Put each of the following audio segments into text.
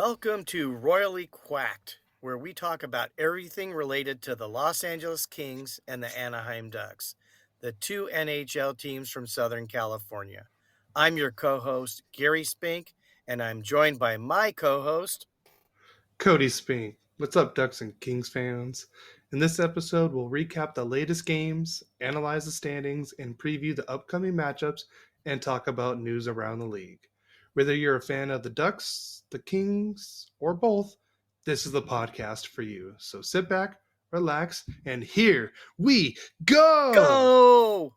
Welcome to Royally Quacked, where we talk about everything related to the Los Angeles Kings and the Anaheim Ducks, the two NHL teams from Southern California. I'm your co-host, Gary Spink, and I'm joined by my co-host, Cody Spink. What's up, Ducks and Kings fans? In this episode, we'll recap the latest games, analyze the standings, and preview the upcoming matchups and talk about news around the league. Whether you're a fan of the Ducks, the Kings, or both, this is the podcast for you. So sit back, relax, and here we go! Go!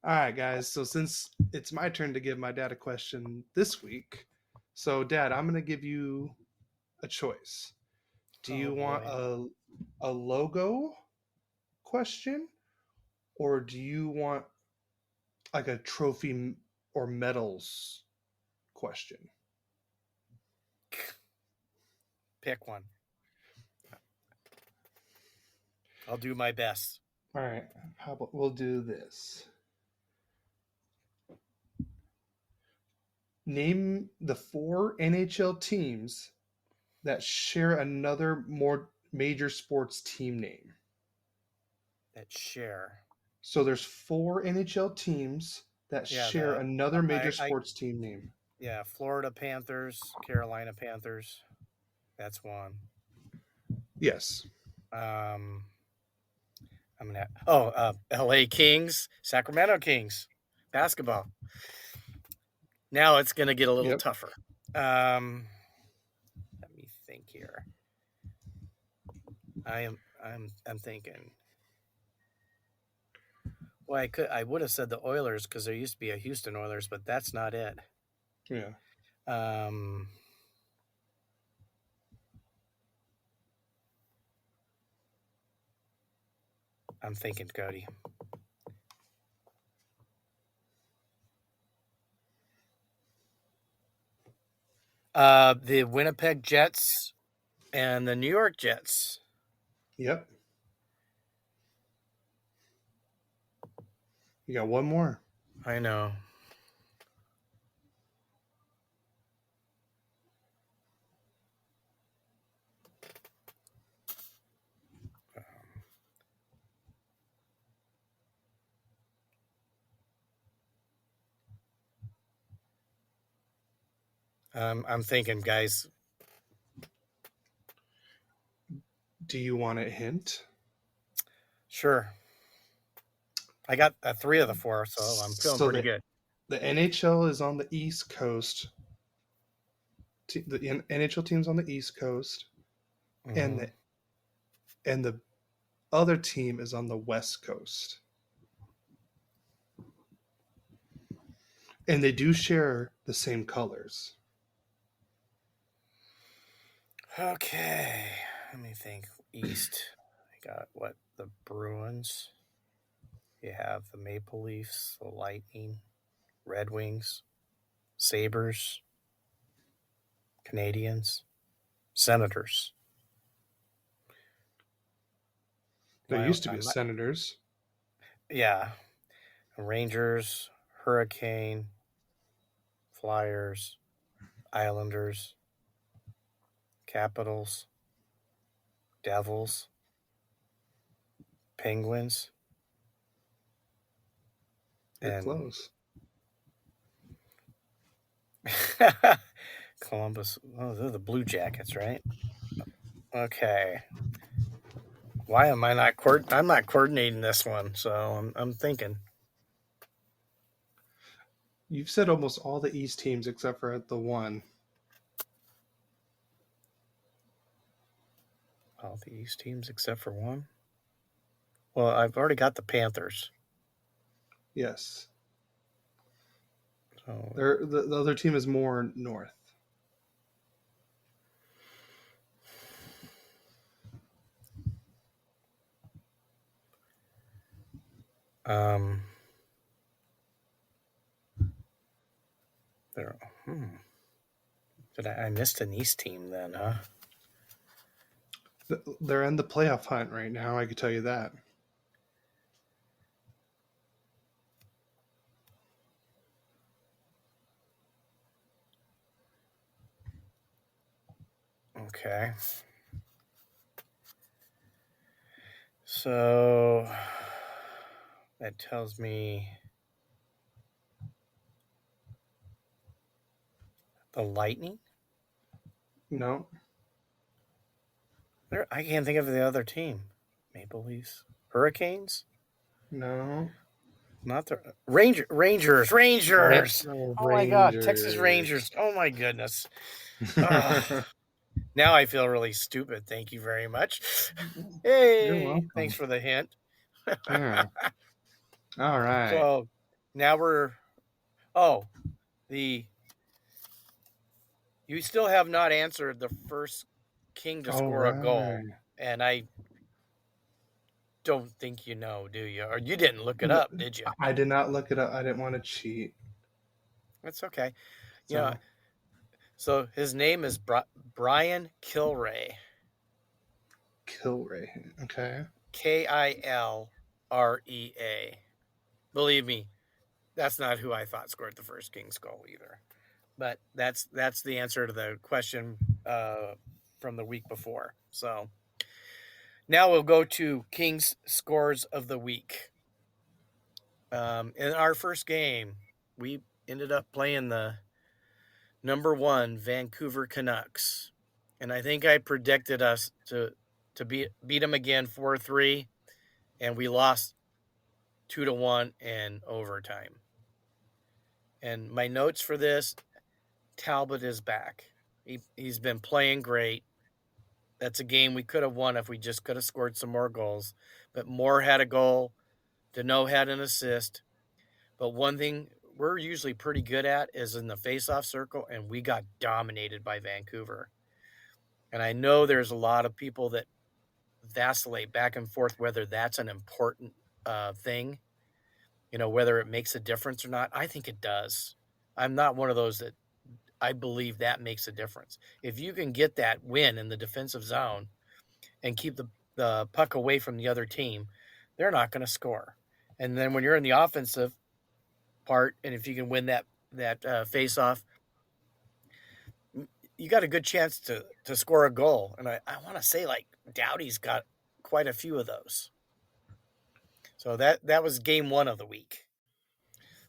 All right, guys. So since it's my turn to give my dad a question this week, so Dad, I'm going to give you a choice. Do you want a logo question, or do you want like a trophy or medals question? Pick one. I'll do my best. All right. How about we'll do this? Name the 4 NHL teams that share another more major sports team name. That share. So there's 4 NHL teams that share another major sports team name. Yeah, Florida Panthers, Carolina Panthers. That's one. Yes. LA Kings, Sacramento Kings, basketball. Now it's going to get a little tougher. Let me think here. I'm thinking. Well, I would have said the Oilers because there used to be a Houston Oilers, but that's not it. Yeah. I'm thinking, Cody. The Winnipeg Jets and the New York Jets. Yep. You got one more. I know. I'm thinking, guys. Do you want a hint? Sure. I got 3 of the 4, so I'm feeling pretty good. The NHL is on the East Coast. The NHL team's on the East Coast, Mm-hmm. and the other team is on the West Coast. And they do share the same colors. Okay, let me think. East, I got the Bruins. You have the Maple Leafs, the Lightning, Red Wings, Sabres, Canadians, Senators. There used to be Senators. Yeah, Rangers, Hurricane, Flyers, Islanders, Capitals, Devils, Penguins. They're close. Columbus. Oh, they're the Blue Jackets, right? Okay. Why am I not I'm not coordinating this one, so I'm thinking. You've said almost all the East teams except for the one. All the East teams except for one? Well, I've already got the Panthers. Yes. So the other team is more north. I missed an East team then, huh? They're in the playoff hunt right now, I can tell you that. Okay. So that tells me the Lightning. No, I can't think of the other team. Maple Leafs, Hurricanes. no. Not the Rangers. Oh, Oh my God, Texas Rangers. Rangers. Oh my goodness. Now I feel really stupid. Thank you very much. You're Hey, thanks welcome. for the hint. Yeah. All right. So now we're oh the you still have not answered the first king to All score a goal, right. and I don't think you know, do you? Or you didn't look it No, up, did you? I did not look it up. I didn't want to cheat. That's okay. You know, So so his name is Brian Kilrea. Kilray. Okay. Kilrea. Believe me, that's not who I thought scored the first Kings goal either. But that's the answer to the question from the week before. So now we'll go to Kings scores of the week. In our first game, we ended up playing the number 1 Vancouver Canucks, and I think I predicted us to beat them again 4-3, and we lost 2-1 in overtime. And my notes for this: Talbot is back. He's been playing great. That's a game we could have won if we just could have scored some more goals. But Moore had a goal. Deneau had an assist. But one thing we're usually pretty good at is in the face-off circle, and we got dominated by Vancouver. And I know there's a lot of people that vacillate back and forth whether that's an important thing, whether it makes a difference or not. I think it does. I'm not one of those that I believe that makes a difference. If you can get that win in the defensive zone and keep the puck away from the other team, they're not going to score. And then when you're in the offensive part, and if you can win that face off, you got a good chance to score a goal. And I want to say like Doughty's got quite a few of those. So that was game 1 of the week.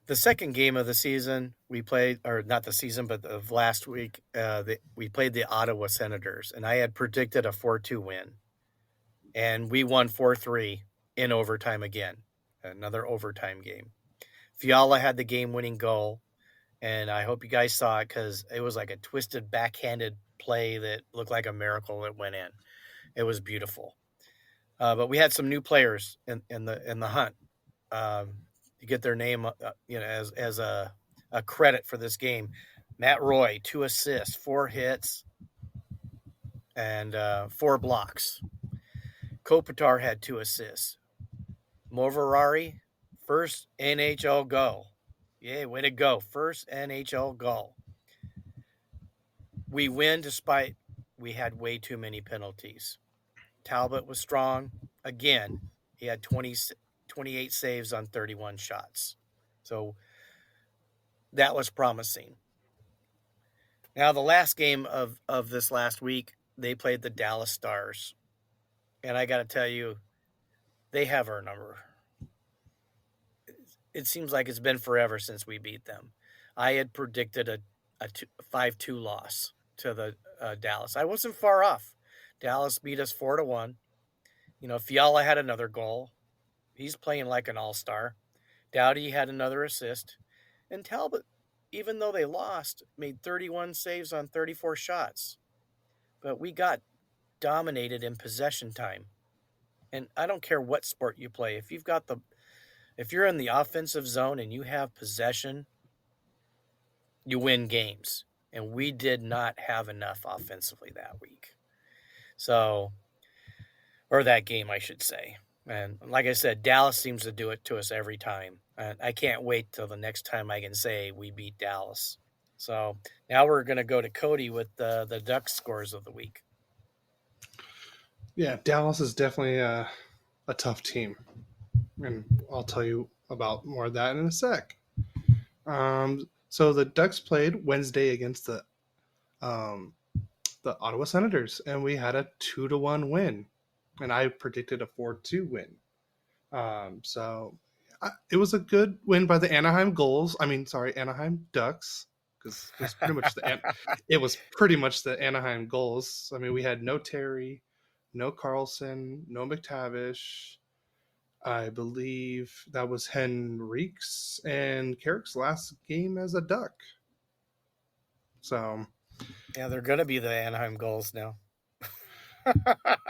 The second game of the season we played, or not the season, but of last week, we played the Ottawa Senators, and I had predicted a 4-2 win, and we won 4-3 in overtime again, another overtime game. Fiala had the game-winning goal, and I hope you guys saw it because it was like a twisted backhanded play that looked like a miracle that went in. It was beautiful. But we had some new players in the hunt. To get their name, as a credit for this game. Matt Roy, 2 assists, 4 hits, and 4 blocks. Kopitar had 2 assists. Moverari, first NHL goal. Yay, way to go. First NHL goal. We win despite we had way too many penalties. Talbot was strong. Again, he had 28 saves on 31 shots. So that was promising. Now, the last game of this last week, they played the Dallas Stars. And I got to tell you, they have our number. It seems like it's been forever since we beat them. I had predicted a 5-2 loss to the Dallas. I wasn't far off. Dallas beat us 4-1. Fiala had another goal. He's playing like an all-star. Doughty had another assist. And Talbot, even though they lost, made 31 saves on 34 shots. But we got dominated in possession time. And I don't care what sport you play. If you're in the offensive zone and you have possession, you win games. And we did not have enough offensively that week. Or that game, I should say. And like I said, Dallas seems to do it to us every time. And I can't wait till the next time I can say we beat Dallas. So now we're going to go to Cody with the Ducks scores of the week. Yeah, Dallas is definitely a tough team, and I'll tell you about more of that in a sec. So the Ducks played Wednesday against the the Ottawa Senators, and we had a 2-1 win, and I predicted a 4-2 win. It was a good win by the Anaheim Ducks, because it was pretty much the Anaheim goals. I mean, we had no Terry, no Carlson, no McTavish. I believe that was Henrique's and Carrick's last game as a Duck. So, Yeah, they're going to be the Anaheim Goals now.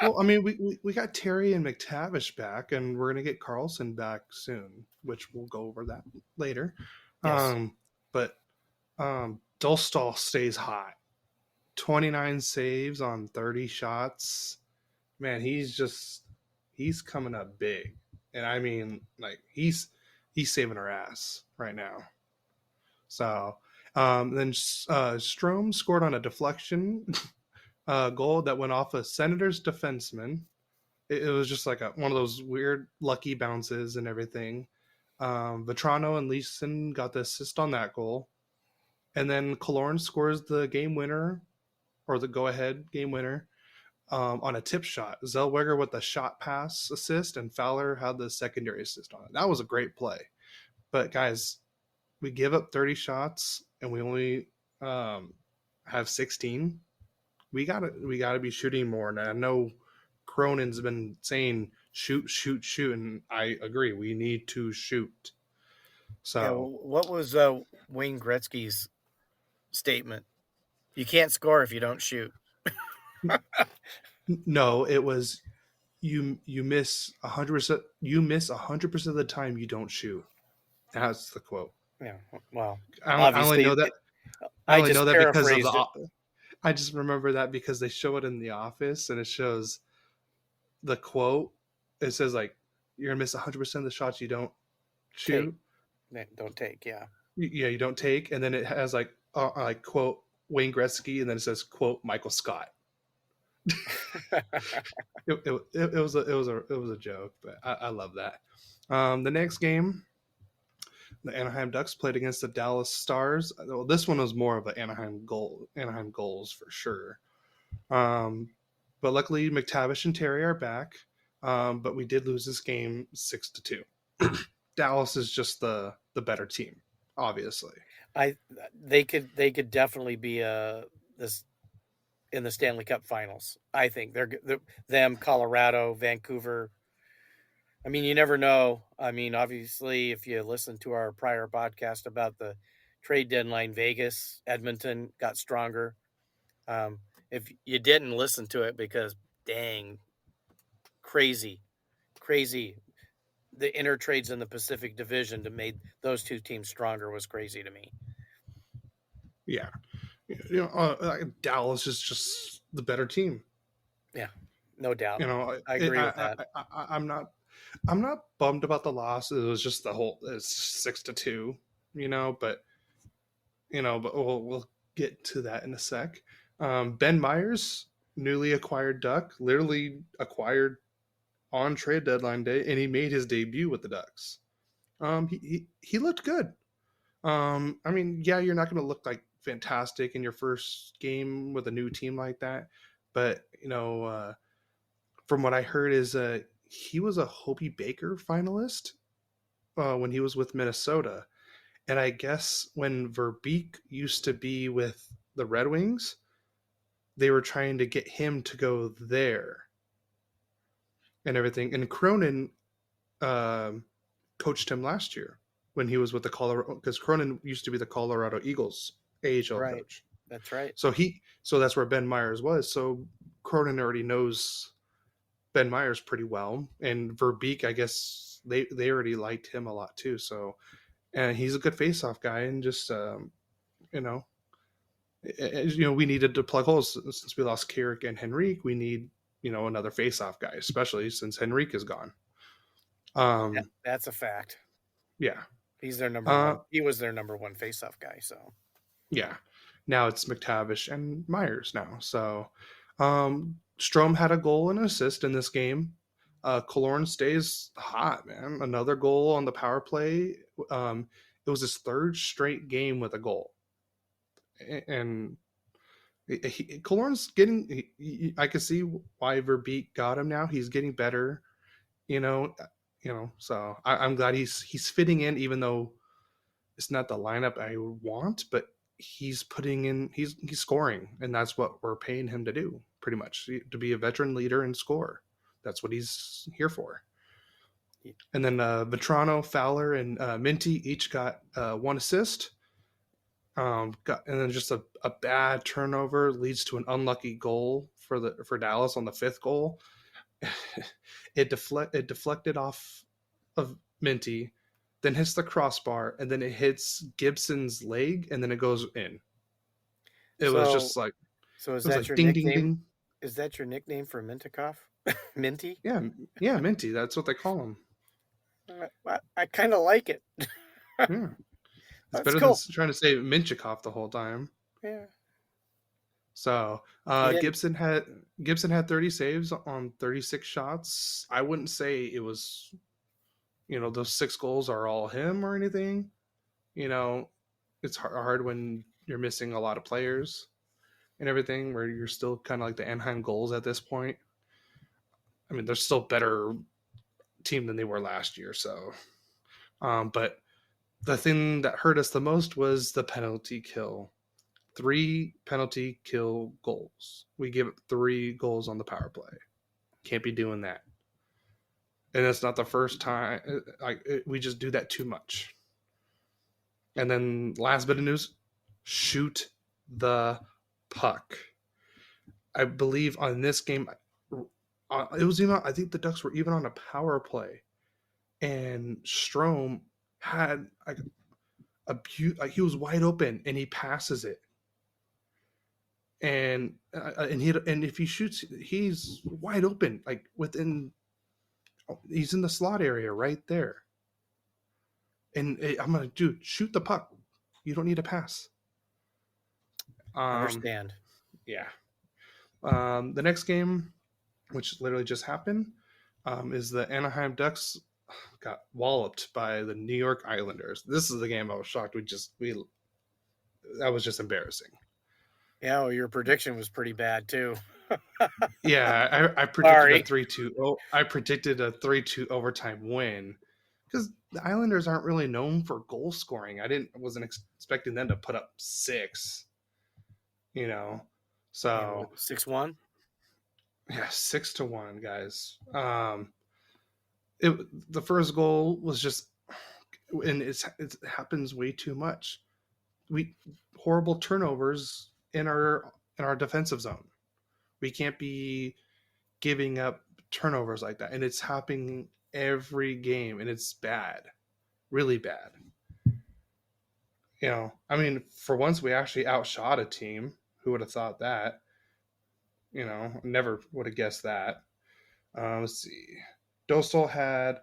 well, I mean, we got Terry and McTavish back, and we're gonna get Carlson back soon, which we'll go over that later. Yes. But Dolstall stays hot. 29 saves on 30 shots. Man, he's coming up big, and I mean, like he's saving our ass right now. So, then Strome scored on a deflection goal that went off a Senators defenseman. It was just like one of those weird lucky bounces and everything. Vetrano and Leeson got the assist on that goal. And then Killorn scores the game winner, or the go-ahead game winner, on a tip shot. Zellweger with the shot pass assist, and Fowler had the secondary assist on it. That was a great play. But guys, we give up 30 shots, and we only have 16. We gotta be shooting more. And I know Cronin's been saying shoot, shoot, shoot, and I agree. We need to shoot. Yeah. So What was Wayne Gretzky's statement? You can't score if you don't shoot. no, it was you miss 100%. You miss 100% of the time you don't shoot. That's the quote. Yeah. Well, I only know obviously, that. I I only know just that because of paraphrased it. I just remember that because they show it in The Office, and it shows the quote. It says like you're gonna miss 100% of the shots you don't shoot. Don't take. Yeah. Yeah, you don't take, and then it has like quote Wayne Gretzky, and then it says quote Michael Scott. It was a joke, but I love that. The next game, the Anaheim Ducks played against the Dallas Stars. Well, this one was more of an Anaheim goals for sure. But luckily McTavish and Terry are back. But we did lose this game 6-2. Dallas is just the better team, obviously. They could definitely be this in the Stanley Cup Finals. I think they're them, Colorado, Vancouver. I mean, you never know. I mean, obviously, if you listen to our prior podcast about the trade deadline, Vegas, Edmonton got stronger. If you didn't listen to it, because dang, crazy, crazy. The inner trades in the Pacific Division to make those two teams stronger was crazy to me. Yeah, Dallas is just the better team. Yeah, no doubt. You know, I agree with that. I'm not bummed about the loss. It was just it's 6-2. But we'll get to that in a sec. Ben Myers, newly acquired Duck, literally acquired on trade deadline day, and he made his debut with the Ducks. He looked good. I mean, yeah, you're not going to look like fantastic in your first game with a new team like that, but from what I heard is he was a Hobie Baker finalist when he was with Minnesota, and I guess when Verbeek used to be with the Red Wings, they were trying to get him to go there and everything. And Cronin coached him last year when he was with the Colorado, because Cronin used to be the Colorado Eagles AHL Right. coach. That's right. So that's where Ben Myers was. So Cronin already knows Ben Myers pretty well, and Verbeek, I guess they already liked him a lot too. So, and he's a good face-off guy, and just we needed to plug holes since we lost Carrick and Henrique. We need another face-off guy, especially since Henrique is gone. That's a fact. Yeah, He's their number one. He was their number one face-off guy. So yeah, now it's McTavish and Myers now. So Strome had a goal and an assist in this game. Killorn stays hot, man. Another goal on the power play. It was his third straight game with a goal, and Killorn's getting. I can see why Verbeek got him now. He's getting better. You know, So I'm glad he's fitting in, even though it's not the lineup I would want. But he's putting in. He's scoring, and that's what we're paying him to do. Pretty much to be a veteran leader and score. That's what he's here for. And then Vetrano, Fowler, and Minty each got one assist. And then just a bad turnover leads to an unlucky goal for Dallas on the fifth goal. It deflected off of Minty, then hits the crossbar, and then it hits Gibson's leg, and then it goes in. It was So, just like so is it was that like your ding ding nickname? ding. Is that your nickname for Mintikov? Minty? Yeah, yeah, Minty. That's what they call him. I kind of like it. Yeah, it's That's better than cool. trying to say Minchikov the whole time. Yeah. So He didn't. Gibson had 30 saves on 36 shots. I wouldn't say it was, those 6 goals are all him or anything. You know, it's hard when you're missing a lot of players and everything, where you're still kind of like the Anaheim Goals at this point. I mean, they're still better team than they were last year. So, but the thing that hurt us the most was the penalty kill. 3 penalty kill goals. We give 3 goals on the power play. Can't be doing that. And it's not the first time. We just do that too much. And then last bit of news: shoot the puck. I believe on this game, it was even. I think the Ducks were even on a power play, and Strome had he was wide open and he passes it, and if he shoots, he's wide open, like he's in the slot area right there. And I'm gonna shoot the puck. You don't need a pass. Understand. Yeah. The next game, which literally just happened, is the Anaheim Ducks got walloped by the New York Islanders. This is the game I was shocked. That was just embarrassing. Yeah, well, your prediction was pretty bad too. Yeah, I predicted a Sorry. 3-2. Oh, I predicted a 3-2 overtime win because the Islanders aren't really known for goal scoring. I wasn't expecting them to put up 6. You know, Yeah, so 6-1. yeah, 6-1, guys. The first goal was just, and it happens way too much. We horrible turnovers in our defensive zone. We can't be giving up turnovers like that, and it's happening every game, and it's bad, really bad. I mean, for once we actually outshot a team. Who would have thought that? Never would have guessed that. Let's see. Dostal had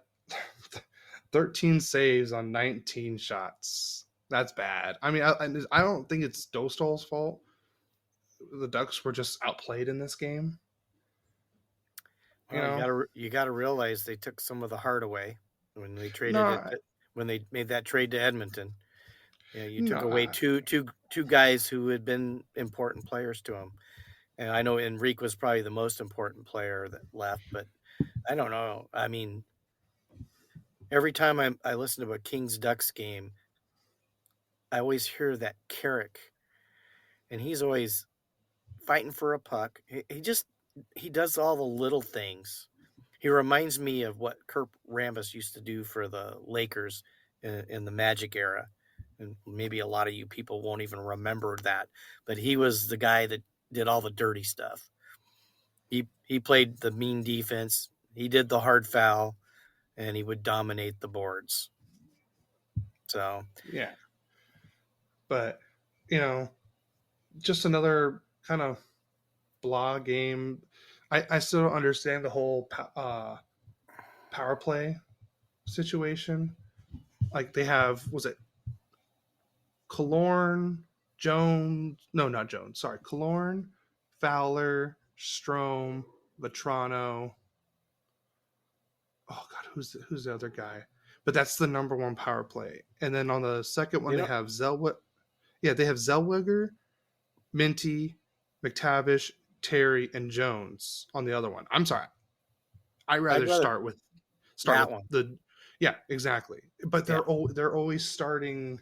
13 saves on 19 shots. That's bad. I mean, I don't think it's Dostal's fault. The Ducks were just outplayed in this game. Well, you gotta realize they took some of the heart away when they traded No, it. When they made that trade to Edmonton, you took away no. two guys who had been important players to them. And I know Enrique was probably the most important player that left, but I don't know. I mean, every time I listen to a Kings Ducks game, I always hear that Carrick, and he's always fighting for a puck. He does all the little things. He reminds me of what Kurt Rambis used to do for the Lakers in the Magic era. And maybe a lot of you people won't even remember that, but he was the guy that did all the dirty stuff. He played the mean defense. He did the hard foul, and he would dominate the boards. So Yeah, but just another kind of blah game. I still don't understand the whole power play situation. Like they have, was it Killorn, Jones? No, not Jones. Sorry, Killorn, Fowler, Strome, Vetrano. Oh God, who's the other guy? But that's the number one power play. And then on the second one, you they know, have Zellweger. Yeah, they have Zellweger, Minty, McTavish, Terry, and Jones on the other one. I'm sorry. I'd I'd rather rather start that with one. the yeah, exactly. But Yeah. they're always starting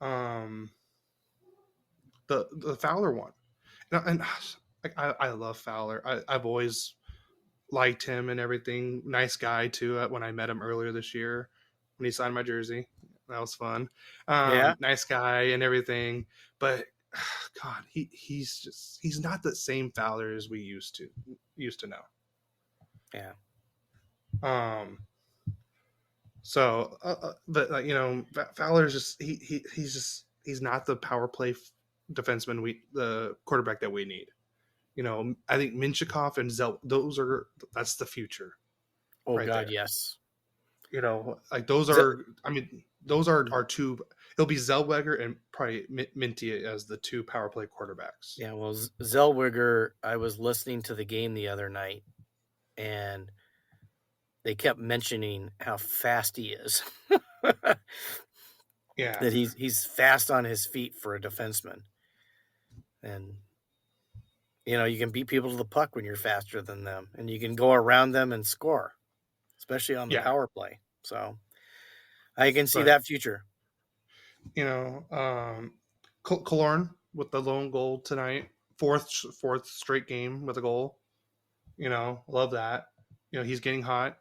um the Fowler one. And I love Fowler. I've always liked him and everything. Nice guy too. When I met him earlier this year, when he signed my jersey, that was fun. Yeah. Nice guy and everything. But God, he's not the same Fowler as we used to know. Yeah. Um, but like, Fowler's just he's not the power play defenseman the quarterback that we need. I think Minchikov and that's the future Oh right God, there. yes. Like those Z- are, I mean, those are our two. It'll be Zellweger and probably Minty as the two power play quarterbacks. yeah. Well, Zellweger. I was listening to the game the other night, and they kept mentioning how fast he is. Yeah, That he's fast on his feet for a defenseman, and you can beat people to the puck when you're faster than them, and you can go around them and score, especially on the yeah, power play. So I can see but that future. you know, Killorn with the lone goal tonight, fourth straight game with a goal. Love that. He's getting hot.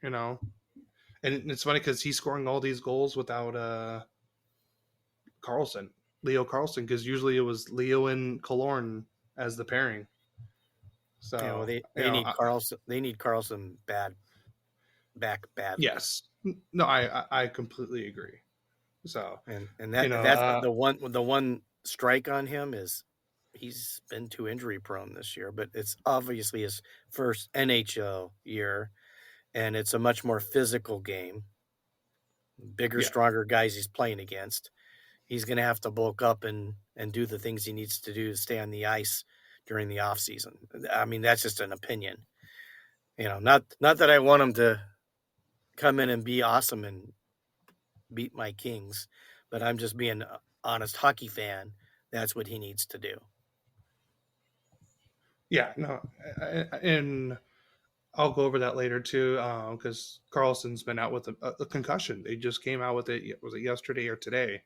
You know, and it's funny because he's scoring all these goals without Carlson, Leo Carlson, because usually it was Leo and Killorn as the pairing. Well, So they need Carlson. They need Carlson back badly, yes, no, I completely agree. So and you that know, that's the one strike on him is he's been too injury prone this year, but it's obviously his first NHL year, and it's a much more physical game. Bigger, yeah, stronger guys he's playing against. He's going to have to bulk up and do the things he needs to do to stay on the ice during the off season. I mean, that's just an opinion. Not that I want him to come in and be awesome and beat my Kings, but I'm just being an honest hockey fan. That's what he needs to do. yeah, no, and I'll go over that later too, because Carlson's been out with a concussion. They just came out with it. Was it yesterday or today?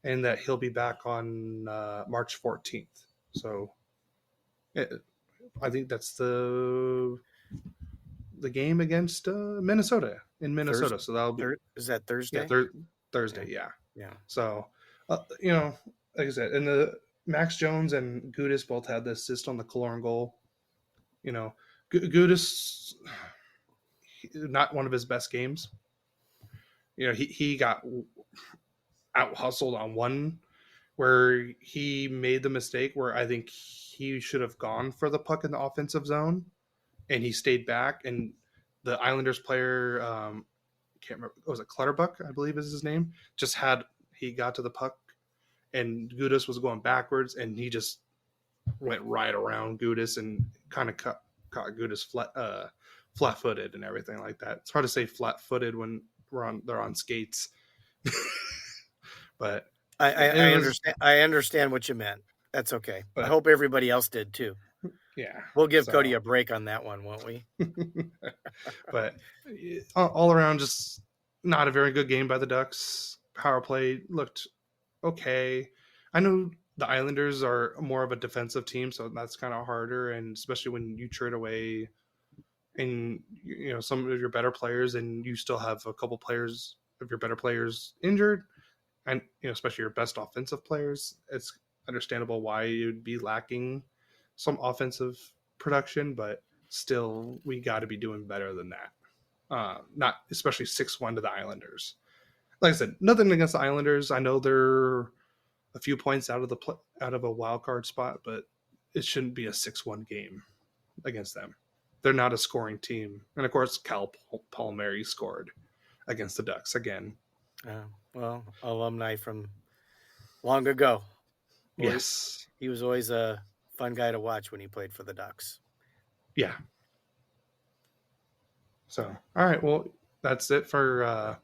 And that he'll be back on March 14th. So it, I think that's the game against Minnesota in Thursday, Minnesota. So that'll be is that yeah Thursday? Thursday. Yeah, Yeah. yeah. So you know, like I said, and the Max Jones and Gudis both had the assist on the Killorn goal. Gudis not one of his best games. He got out hustled on one where he made the mistake where I think he should have gone for the puck in the offensive zone and he stayed back and the Islanders player can't remember, was it Clutterbuck, I believe is his name, he got to the puck and Gudis was going backwards and he just went right around Gudis and kind of caught Gudis flat footed and everything like that. It's hard to say flat footed when they're on skates, but it I was understand. I understand what you meant. That's okay. I but hope everybody else did too. yeah. We'll give Cody So a break on that one, won't we? but all around, just not a very good game by the Ducks. Power play looked okay. I know the Islanders are more of a defensive team, so that's kind of harder, and especially when you trade away and some of your better players, and you still have a couple players of your better players injured, and especially your best offensive players. It's understandable why you'd be lacking some offensive production, but still, we got to be doing better than that. Not especially 6-1 to the Islanders. Like I said, nothing against the Islanders. I know they're a few points out of a wild card spot, but it shouldn't be a 6-1 game against them. They're not a scoring team, and of course, Cal Palmieri scored against the Ducks again. Well, alumni from long ago. Well, Yes, he was always a fun guy to watch when he played for the Ducks. yeah. So, all right, well, that's it for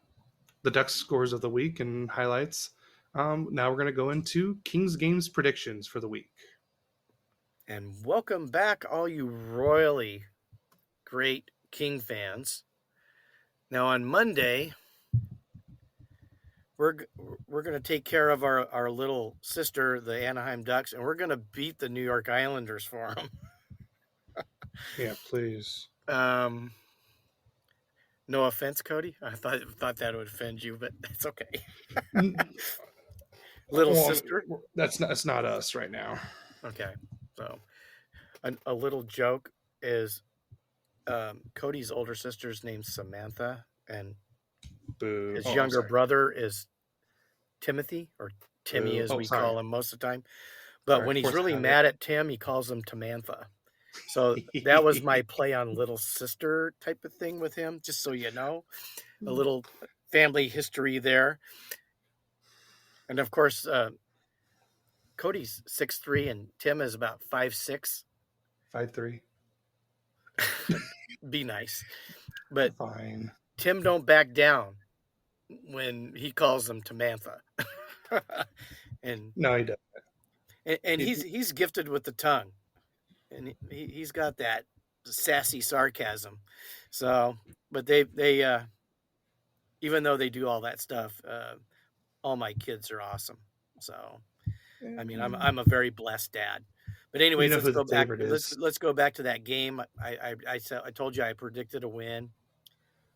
the Ducks scores of the week and highlights. Now we're going to go into Kings games predictions for the week. And welcome back, all you royally great King fans. Now, on Monday, we're we're going to take care of our little sister, the Anaheim Ducks, and we're going to beat the New York Islanders for them. Yeah, please. No offense, Cody. I thought that would offend you, but that's okay. Little Well, sister. that's not us right now. Okay, so a little joke is Cody's older sister's name's Samantha, and Boo. his Oh, I'm younger sorry. brother is Timothy, or Timmy Boo. as Oh, we sorry. call him most of the time. But Sorry. when he's Force really habit. mad at Tim, he calls him Tamantha. So that was my play on little sister type of thing with him, just so you know. A little family history there. And of course, Cody's 6'3" and Tim is about 5'6". 5'3". Be nice. But Fine. Tim don't back down when he calls him Tamantha. and No, he doesn't. and he's gifted with the tongue. And he's got that sassy sarcasm. So, but they even though they do all that stuff, all my kids are awesome. So, I mean, I'm a very blessed dad. But You anyways, know let's who the go back. favorite Let's is. let's go back to that game. I told you I predicted a win.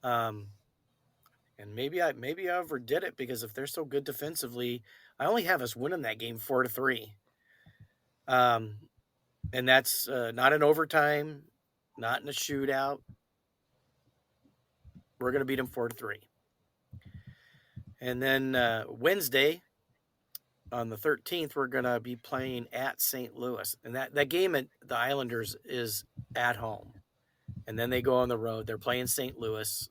Um, and maybe I overdid it because if they're so good defensively, I only have us winning that game 4-3. Um, and that's not an overtime, not in a shootout. We're going to beat them 4-3. And then Wednesday on the 13th, we're going to be playing at St. Louis. And that game at the Islanders is at home. And then they go on the road. They're playing St. Louis.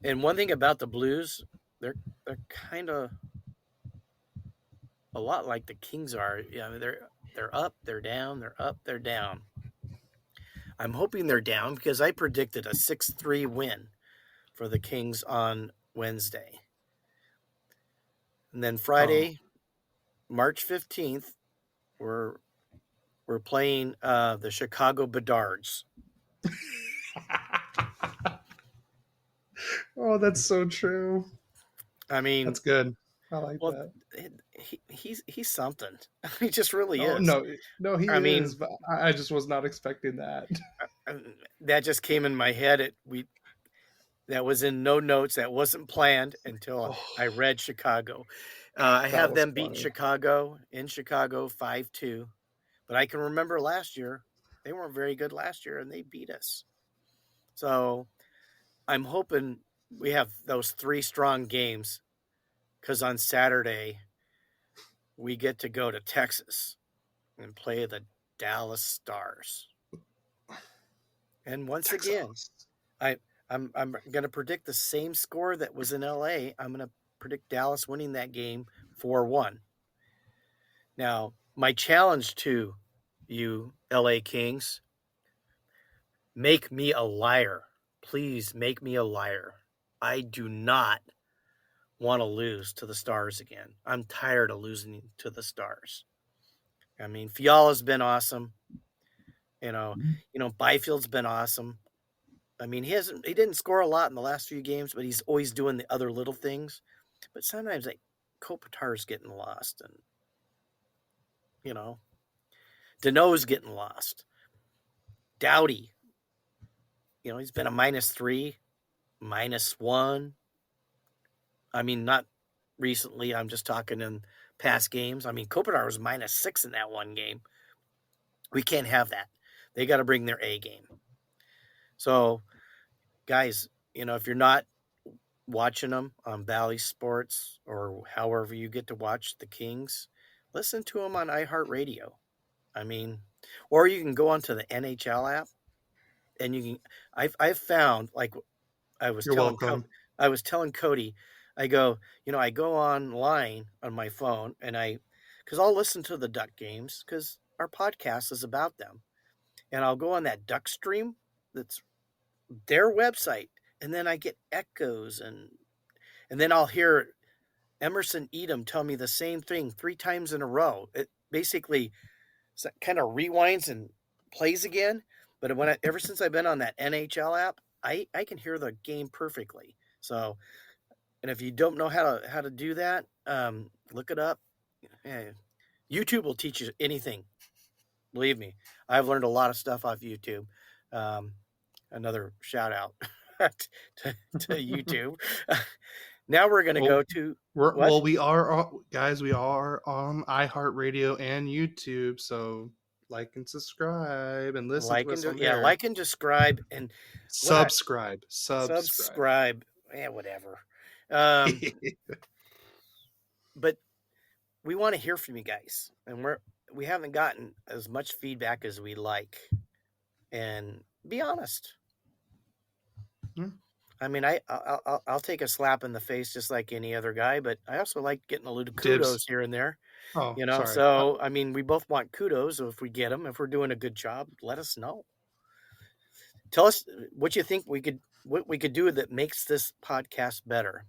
And one thing about the Blues, they're kind of a lot like the Kings are. Yeah, they're up, they're down, they're up, they're down. I'm hoping they're down because I predicted a 6-3 win for the Kings on Wednesday. And then Oh. Friday, March 15th, we're playing the Chicago Bedards. Oh, that's so true. I mean, That's good. I like well, that. he's something. He just really Oh is. no, he I is. mean, But I just was not expecting that. that just came in my head. That was in no notes. That wasn't planned until I Oh, read Chicago. I that have was them beat funny. Chicago in Chicago 5-2. But I can remember last year, they weren't very good last year, and they beat us. So I'm hoping we have those 3 strong games because on Saturday, we get to go to Texas and play the Dallas Stars. And once again, Texas. I I'm going to predict the same score that was in LA. I'm going to predict Dallas winning that game 4-1. Now, my challenge to you LA Kings, make me a liar. Please make me a liar. I do not want to lose to the Stars again. I'm tired of losing to the Stars. I mean, Fiala's been awesome. You know, Byfield's been awesome. I mean, he didn't score a lot in the last few games, but he's always doing the other little things. But sometimes like Kopitar's getting lost, and you know, Deneau's getting lost. Doughty, he's been a -3, -1. I mean, not recently. I'm just talking in past games. I mean, Kopitar was -6 in that one game. We can't have that. They got to bring their A game. So, guys, if you're not watching them on Valley Sports or however you get to watch the Kings, listen to them on iHeartRadio. I mean, or you can go onto the NHL app and you can. I've found, like I was You're telling welcome. I was telling Cody, I go, I go online on my phone and because I'll listen to the Duck games because our podcast is about them, and I'll go on that Duck stream that's their website, and then I get echoes and then I'll hear Emerson Edom tell me the same thing 3 times in a row. Basically, kind of rewinds and plays again. But ever since I've been on that NHL app, I can hear the game perfectly. So, and if you don't know how to do that, look it up. Eh, YouTube will teach you anything. Believe me, I've learned a lot of stuff off YouTube. Um, Another shout out to YouTube. Now we're going to Well, go to what? we are guys. We are on iHeartRadio and YouTube, so like and subscribe and listen to us on there. Like and describe and what I Subscribe. subscribe. Yeah, whatever. Um, but we want to hear from you guys, and we haven't gotten as much feedback as we like. And be honest. Hmm. I mean, I'll take a slap in the face just like any other guy, but I also like getting a little Dibs. kudos here and there. Oh, You know, sorry. so I mean, we both want kudos. So if we get them, if we're doing a good job, let us know. Tell us what you think what we could do that makes this podcast better.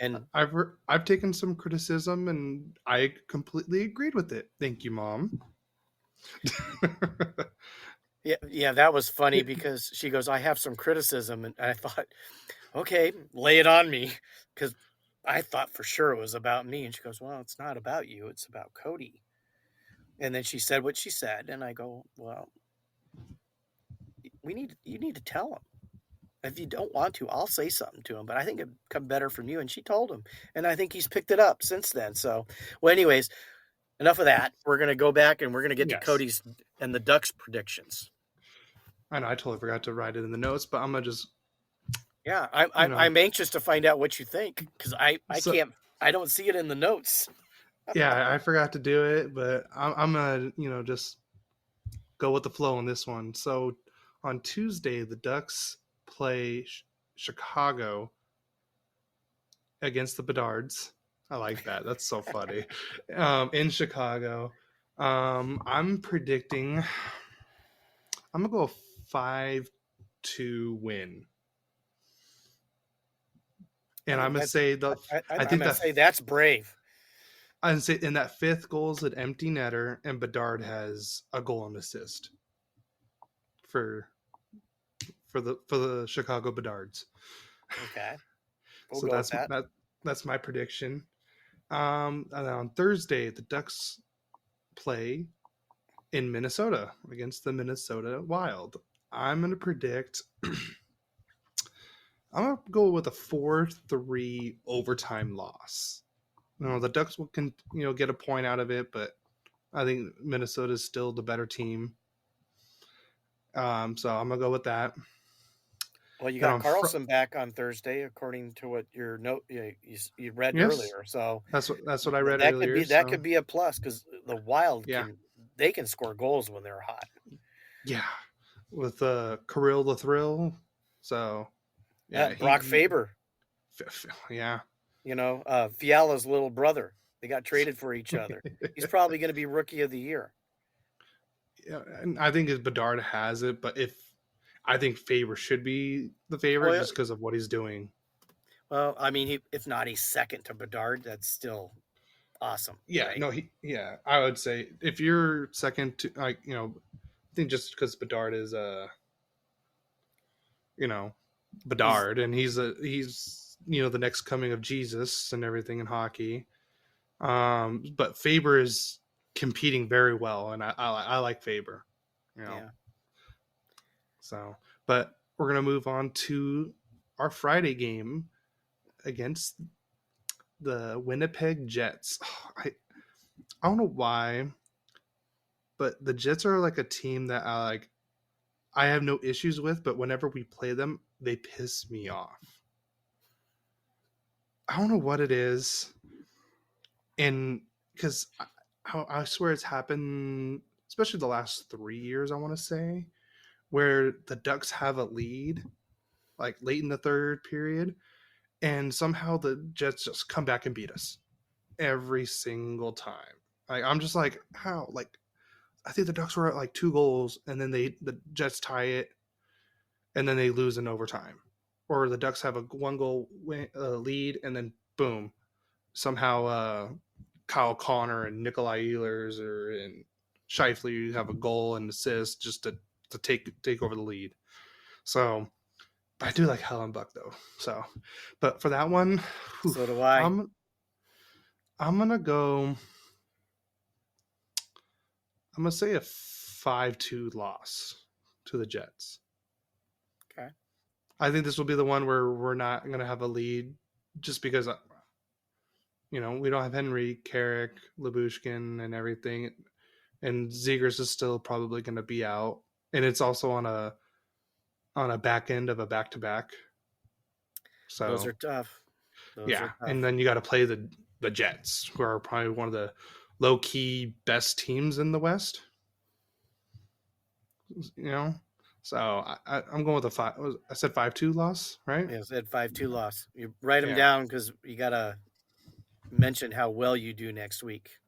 And I've taken some criticism and I completely agreed with it. Thank you, Mom. yeah, that was funny because she goes, "I have some criticism," and I thought, "Okay, lay it on me," because I thought for sure it was about me. And she goes, "Well, it's not about you; it's about Cody." And then she said what she said, and I go, "Well, you need to tell him. If you don't want to, I'll say something to him, but I think it'd come better from you." And she told him, and I think he's picked it up since then. So, well, anyways, enough of that. We're gonna go back and we're gonna get to Yes. Cody's and the Ducks predictions. I know I totally forgot to write it in the notes, but I'm gonna just Yeah, you know I'm anxious to find out what you think because so I don't see it in the notes. yeah, I forgot to do it, but I'm gonna just go with the flow on this one. So on Tuesday, the Ducks play Chicago against the Bedards. I like that. That's so funny. In Chicago, I'm predicting. I'm gonna go 5-2 win, and I'm gonna That's say the. I'm I think gonna that say that's brave. I'd say in that fifth goal is an empty netter, and Bedard has a goal and assist for the Chicago Bedards. Okay, we'll So go with that. that's my prediction. And on Thursday, the Ducks play in Minnesota against the Minnesota Wild. I'm gonna predict. I'm gonna go with a 4-3 overtime loss. The Ducks will get a point out of it, but I think Minnesota is still the better team. So I'm gonna go with that. Well, you Then got on Carlson back on Thursday, according to what your note you read yes, earlier. So that's what I read that could earlier. be So a plus because the Wild yeah, they can score goals when they're hot. yeah, with Kirill the Thrill. So yeah, Brock Faber, yeah. Fiala's little brother. They got traded for each other. He's probably going to be Rookie of the Year. Yeah, and I think if Bedard has it, but if I think Faber should be the favorite Well, just because of what he's doing. I mean, if not, he's second to Bedard. That's still awesome, Yeah, right? no, I would say if you're second to I think just because Bedard is you know, He's Bedard and he's the next coming of Jesus and everything in hockey. But Faber is competing very well, and I like Faber. You know, yeah. so but we're gonna move on to our Friday game against the Winnipeg Jets. I don't know why, but the Jets are like a team that I have no issues with, but whenever we play them, they piss me off. I don't know what it is, and because I swear it's happened, especially the last 3 years. I want to say where the Ducks have a lead, like late in the third period, and somehow the Jets just come back and beat us every single time. Like I'm just like, how? Like I think the Ducks were at like 2 goals, and then the Jets tie it, and then they lose in overtime, or the Ducks have a 1 goal lead, and then boom, somehow Kyle Connor and Nikolai Ehlers are in Scheifele have a goal and assist just to take over the lead. So I do like Hellenbuck though. So, but for that one, whew, So do I. I'm gonna go. I'm gonna say a 5-2 loss to the Jets. Okay. I think this will be the one where we're not gonna have a lead, just because we don't have Henry, Carrick, Labushkin, and everything, and Zegers is still probably gonna be out, and it's also on a back end of a back to back. Those So are tough. Those are yeah, and tough. then you got to play the Jets, who are probably one of the low key best teams in the West. You know, so I'm going with a five. I said 5-2 loss, right? Yeah, said 5-2 loss. You write them Yeah. down because you got to mention how well you do next week.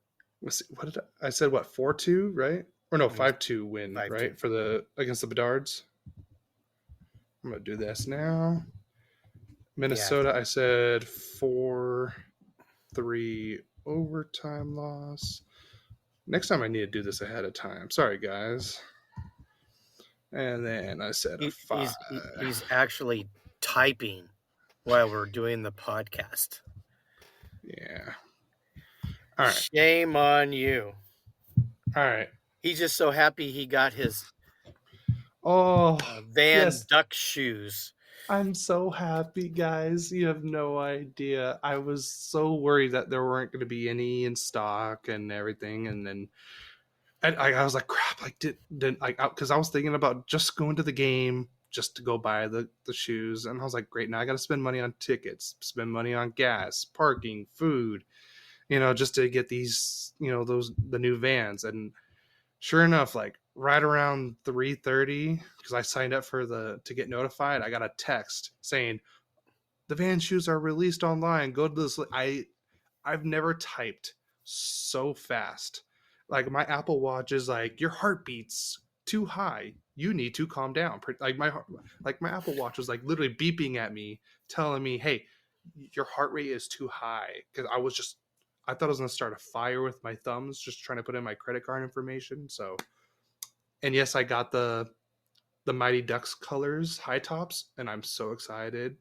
Let's see, what did I said? What 4-2, right? Or no, Yes, 5-2 win, 5-2. right? For the against the Bedards. I'm gonna do this now. Yeah. Minnesota, I said 4-3 overtime loss. Next time I need to do this ahead of time. Sorry, guys. And then I said a He, 5. he's he, he's actually typing while we're doing the podcast. Yeah. All right. Shame on you. All right. He's just so happy he got his Oh, Van yes. Duck shoes. I'm so happy, guys. You have no idea. I was so worried that there weren't going to be any in stock and everything. And then I was like, crap, like, did like, because I was thinking about just going to the game just to go buy the shoes. And I was like, great, now I got to spend money on tickets, spend money on gas, parking, food, just to get these, the new Vans. And sure enough, like right around 3:30, because I signed up to get notified, I got a text saying the Van shoes are released online. Go to this. I've never typed so fast. Like my Apple Watch is like, your heartbeat's too high. You need to calm down. Like my Apple Watch was like literally beeping at me, telling me, hey, your heart rate is too high. Because I thought I was gonna start a fire with my thumbs, just trying to put in my credit card information. So, and yes, I got the Mighty Ducks colors high tops, and I'm so excited.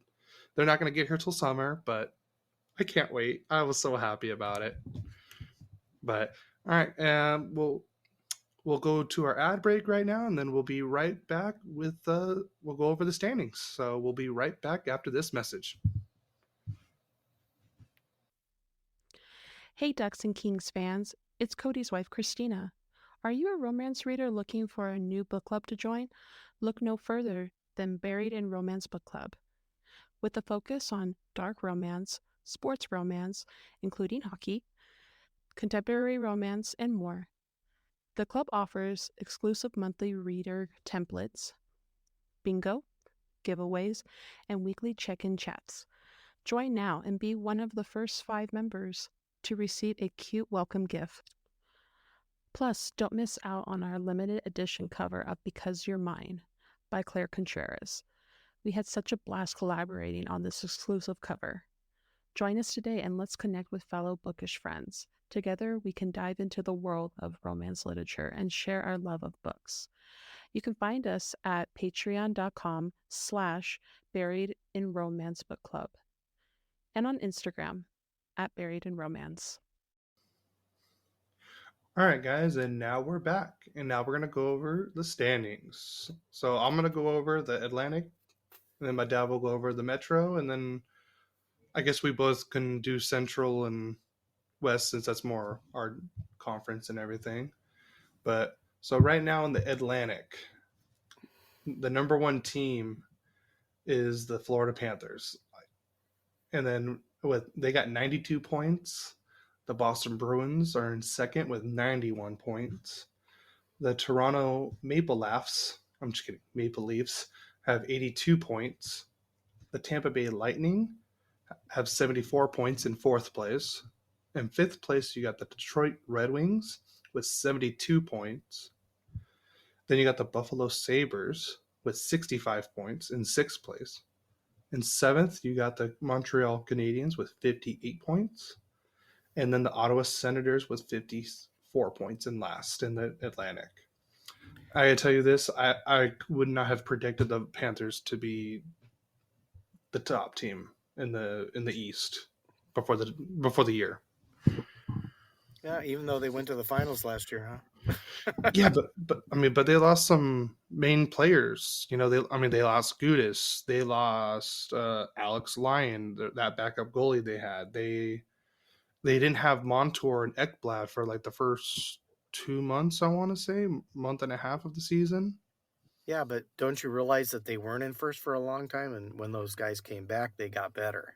They're not gonna get here till summer, but I can't wait. I was so happy about it. But all right, we'll go to our ad break right now, and then we'll be right back with we'll go over the standings. So we'll be right back after this message. Hey, Ducks and Kings fans, it's Cody's wife, Christina. Are you a romance reader looking for a new book club to join? Look no further than Buried in Romance Book Club. With a focus on dark romance, sports romance, including hockey, contemporary romance, and more. The club offers exclusive monthly reader templates, bingo, giveaways, and weekly check-in chats. Join now and be one of the first 5 members to receive a cute welcome gift. Plus, don't miss out on our limited edition cover of Because You're Mine by Claire Contreras. We had such a blast collaborating on this exclusive cover. Join us today and let's connect with fellow bookish friends. Together, we can dive into the world of romance literature and share our love of books. You can find us at patreon.com/Buried in Romance Book Club and on Instagram at Buried in Romance. All right, guys, and now we're back, and now we're gonna go over the standings. So I'm gonna go over the Atlantic, and then my dad will go over the Metro, and then I guess we both can do Central and West since that's more our conference and everything. But so right now in the Atlantic, the number one team is the Florida Panthers, and then they got 92 points. The Boston Bruins are in second with 91 points. The Toronto Maple Leafs, I'm just kidding, Maple Leafs have 82 points. The Tampa Bay Lightning have 74 points in fourth place. In fifth place, you got the Detroit Red Wings with 72 points. Then you got the Buffalo Sabres with 65 points in sixth place. In seventh, you got the Montreal Canadiens with 58 points. And then the Ottawa Senators with 4 points in last in the Atlantic. I gotta tell you this: I would not have predicted the Panthers to be the top team in the East before the year. Yeah, even though they went to the finals last year, huh? Yeah, but they lost some main players. They lost Gudis, they lost Alex Lyon, that backup goalie they had. They didn't have Montour and Ekblad for like the first 2 months. I want to say month and a half of the season. Yeah, but don't you realize that they weren't in first for a long time, and when those guys came back, they got better.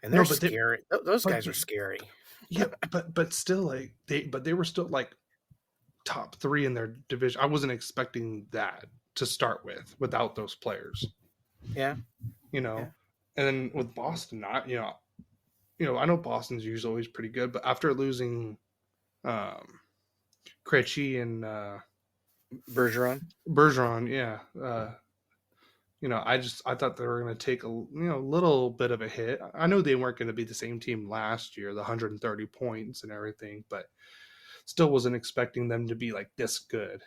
And they're No, but they, scary. Those but guys are scary. yeah, but still they were still like top three in their division. I wasn't expecting that to start with without those players. Yeah, You know, yeah. and then with Boston, not I know Boston's usually always pretty good, but after losing Krejci and Bergeron. Bergeron, yeah, I thought they were going to take a little bit of a hit. I know they weren't going to be the same team last year, the 130 points and everything, but still wasn't expecting them to be like this good,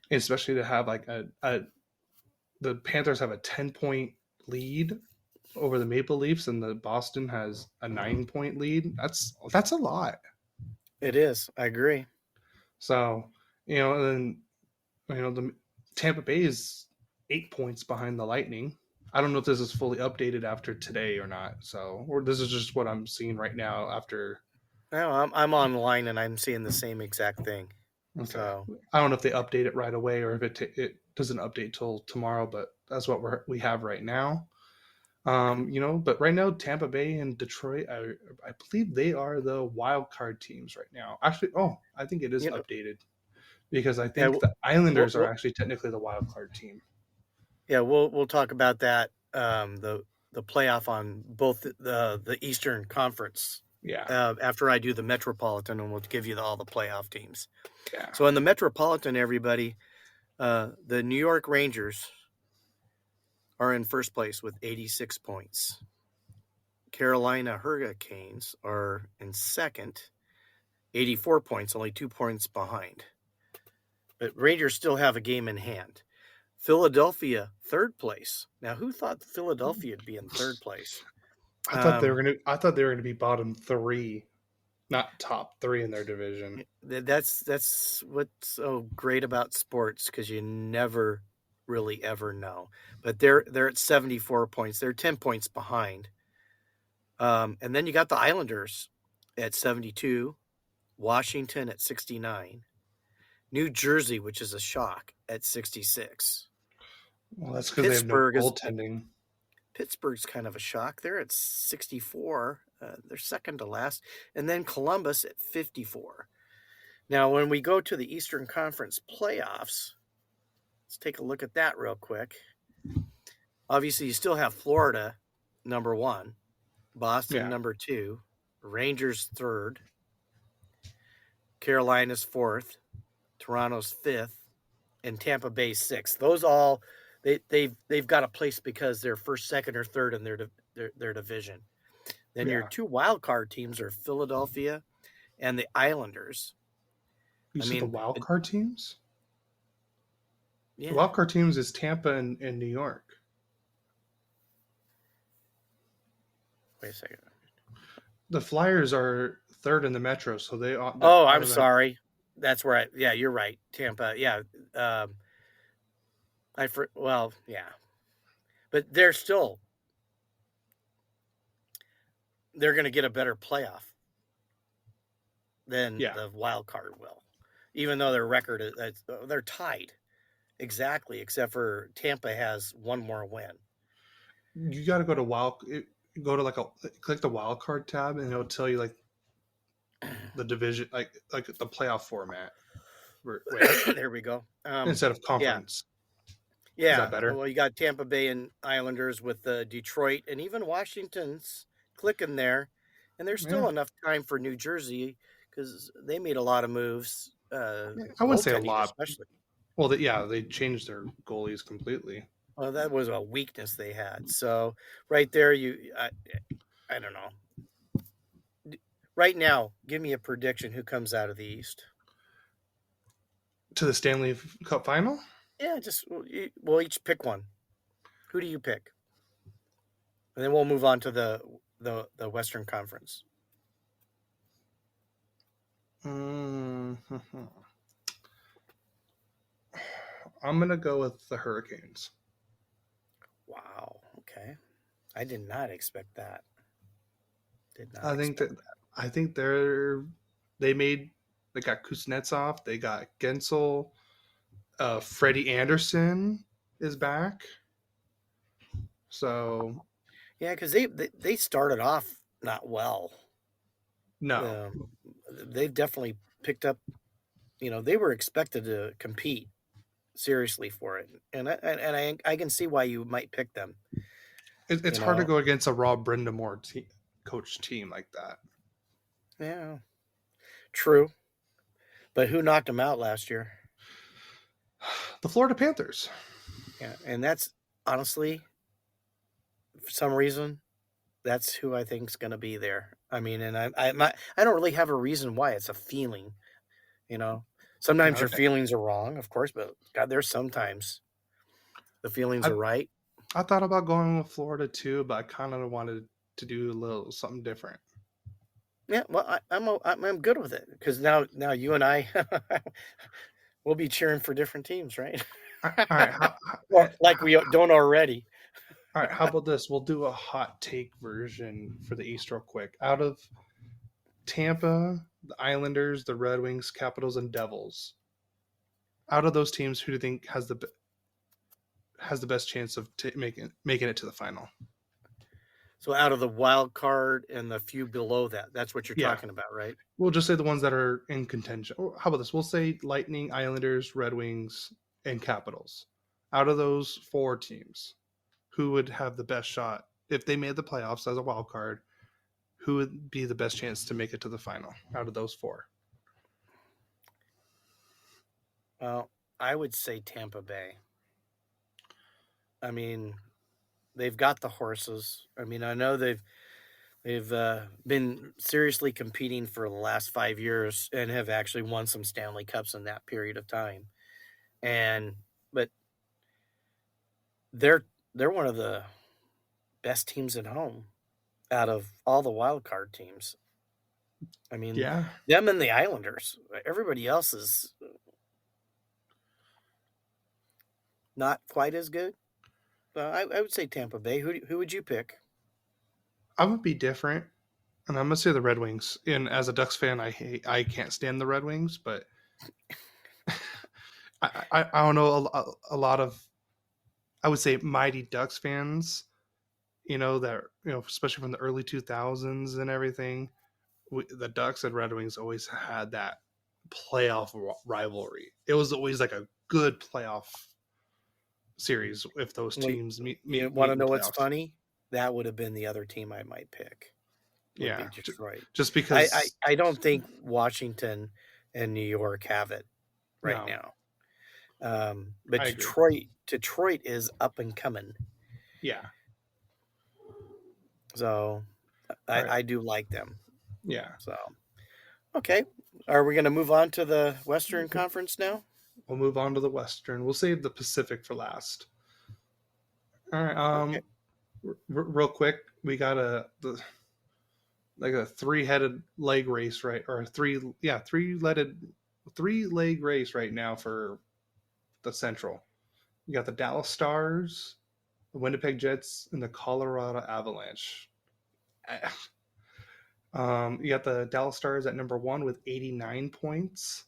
especially to have like the Panthers have a 10-point lead over the Maple Leafs, and the Boston has a 9-point lead. That's a lot. It is. I agree. So, and then the Tampa Bay is 8 points behind the Lightning. I don't know if this is fully updated after today or not. So, or this is just what I'm seeing right now after. No, I'm online and I'm seeing the same exact thing. Okay, So I don't know if they update it right away or if it doesn't update till tomorrow, but that's what we have right now. But right now Tampa Bay and Detroit, I believe they are the wild card teams right now. Actually, I think it is you know, updated because I yeah, think the Islanders are we'll actually technically the wild card team. yeah we'll talk about that. The playoff on both the Eastern Conference. Yeah, After I do the Metropolitan, and we'll give you all the playoff teams. yeah. So in the Metropolitan, everybody, the New York Rangers are in first place with 86 points. Carolina Hurricanes are in second, 84 points, only 2 points behind. But Rangers still have a game in hand. Philadelphia, third place. Now, who thought Philadelphia would be in third place? I thought they were gonna be bottom three, not top three in their division. That's what's so great about sports, because you never really ever know. But they're at 74 points. They're 10 points behind. And then you got the Islanders at 72, Washington at 69, New Jersey, which is a shock, at 66. Well, that's because they have no goaltending. Pittsburgh's kind of a shock. They're at 64. They're second to last. And then Columbus at 54. Now, when we go to the Eastern Conference playoffs, let's take a look at that real quick. Obviously, you still have Florida, number one, Boston, number two, Rangers, third, Carolina's fourth, Toronto's fifth, and Tampa Bay sixth. Those all they've got a place because they're first, second, or third in their division. Then your two wild card teams are Philadelphia and the Islanders. You said the wild card teams? Yeah. The wild card teams is Tampa and New York. Wait a second. The Flyers are third in the Metro, so they. I'm sorry. That's where you're right. Tampa, yeah. But they're going to get a better playoff than the wild card will, even though their record they're tied exactly, except for Tampa has one more win. You got to go to click the wild card tab, and it'll tell you like the division, like the playoff format. There we go. Instead of conference. Yeah. Is that better? Well, you got Tampa Bay and Islanders with Detroit, and even Washington's clicking there, and there's still enough time for New Jersey because they made a lot of moves. I wouldn't say a lot, especially. Well, they changed their goalies completely. Well, that was a weakness they had. So right there, I don't know. Right now, give me a prediction. Who comes out of the East? To the Stanley Cup final? Yeah, just we'll each pick one. Who do you pick? And then we'll move on to the Western Conference. Mm-hmm. I'm going to go with the Hurricanes. Wow. Okay. I did not expect that. Did not I think that expect that. I think they got Kuznetsov, they got Gensel, Freddie Anderson is back. So Yeah, because they started off not well. no, Um, they've definitely picked up. They were expected to compete seriously for it, and I can see why you might pick them. it's You hard to know, go against a Rob Brindamore coach team like that. yeah, true. But who knocked them out last year? The Florida Panthers. Yeah, and that's honestly, for some reason, that's who I think is going to be there. I mean, and I don't really have a reason why. It's a feeling, you know. Sometimes Yeah, your feelings are wrong, of course, but God, there's sometimes the feelings I, are right. I thought about going with Florida too, but I kind of wanted to do a little something different. Yeah, well, I'm good with it because now you and I we'll be cheering for different teams, right? All right, Or like we don't already. all right. How about this? We'll do a hot take version for the East real quick. Out of Tampa, the Islanders, the Red Wings, Capitals, and Devils. Out of those teams, who do you think has the best chance of making it to the final? So out of the wild card and the few below that, that's what you're Yeah, talking about, right? we'll just say the ones that are in contention. Or how about this? We'll say Lightning, Islanders, Red Wings, and Capitals. Out of those four teams, who would have the best shot if they made the playoffs as a wild card? Who would be the best chance to make it to the final out of those four? Well, I would say Tampa Bay. I mean, they've got the horses. I mean, I know they've been seriously competing for the last 5 years and have actually won some Stanley Cups in that period of time. And but they're one of the best teams at home out of all the wild card teams. I mean, Yeah, them and the Islanders. Everybody else is not quite as good. I would say Tampa Bay. Who would you pick? I would be different, and I'm gonna say the Red Wings. And as a Ducks fan, I can't stand the Red Wings, but I don't know a lot of, I would say, mighty Ducks fans. That especially from the early 2000s and everything. The Ducks and Red Wings always had that playoff rivalry. It was always like a good playoff series if those Well, teams you meet want meet to in the know what's playoffs. funny? That would have been the other team I might pick. Would be Yeah, Detroit. just I, I because. I don't think Washington and New York have it right No, now. But I agree. Detroit is up and coming. Yeah. So All I, right. I do like them. Yeah. So okay, are we going to move on to the Western Conference now? We'll move on to the Western. We'll save the Pacific for last. All right. Okay. Real quick, we got like a three-headed leg race, right? Or three leg race right now for the Central. You got the Dallas Stars, the Winnipeg Jets, and the Colorado Avalanche. You got the Dallas Stars at number one with 89 points,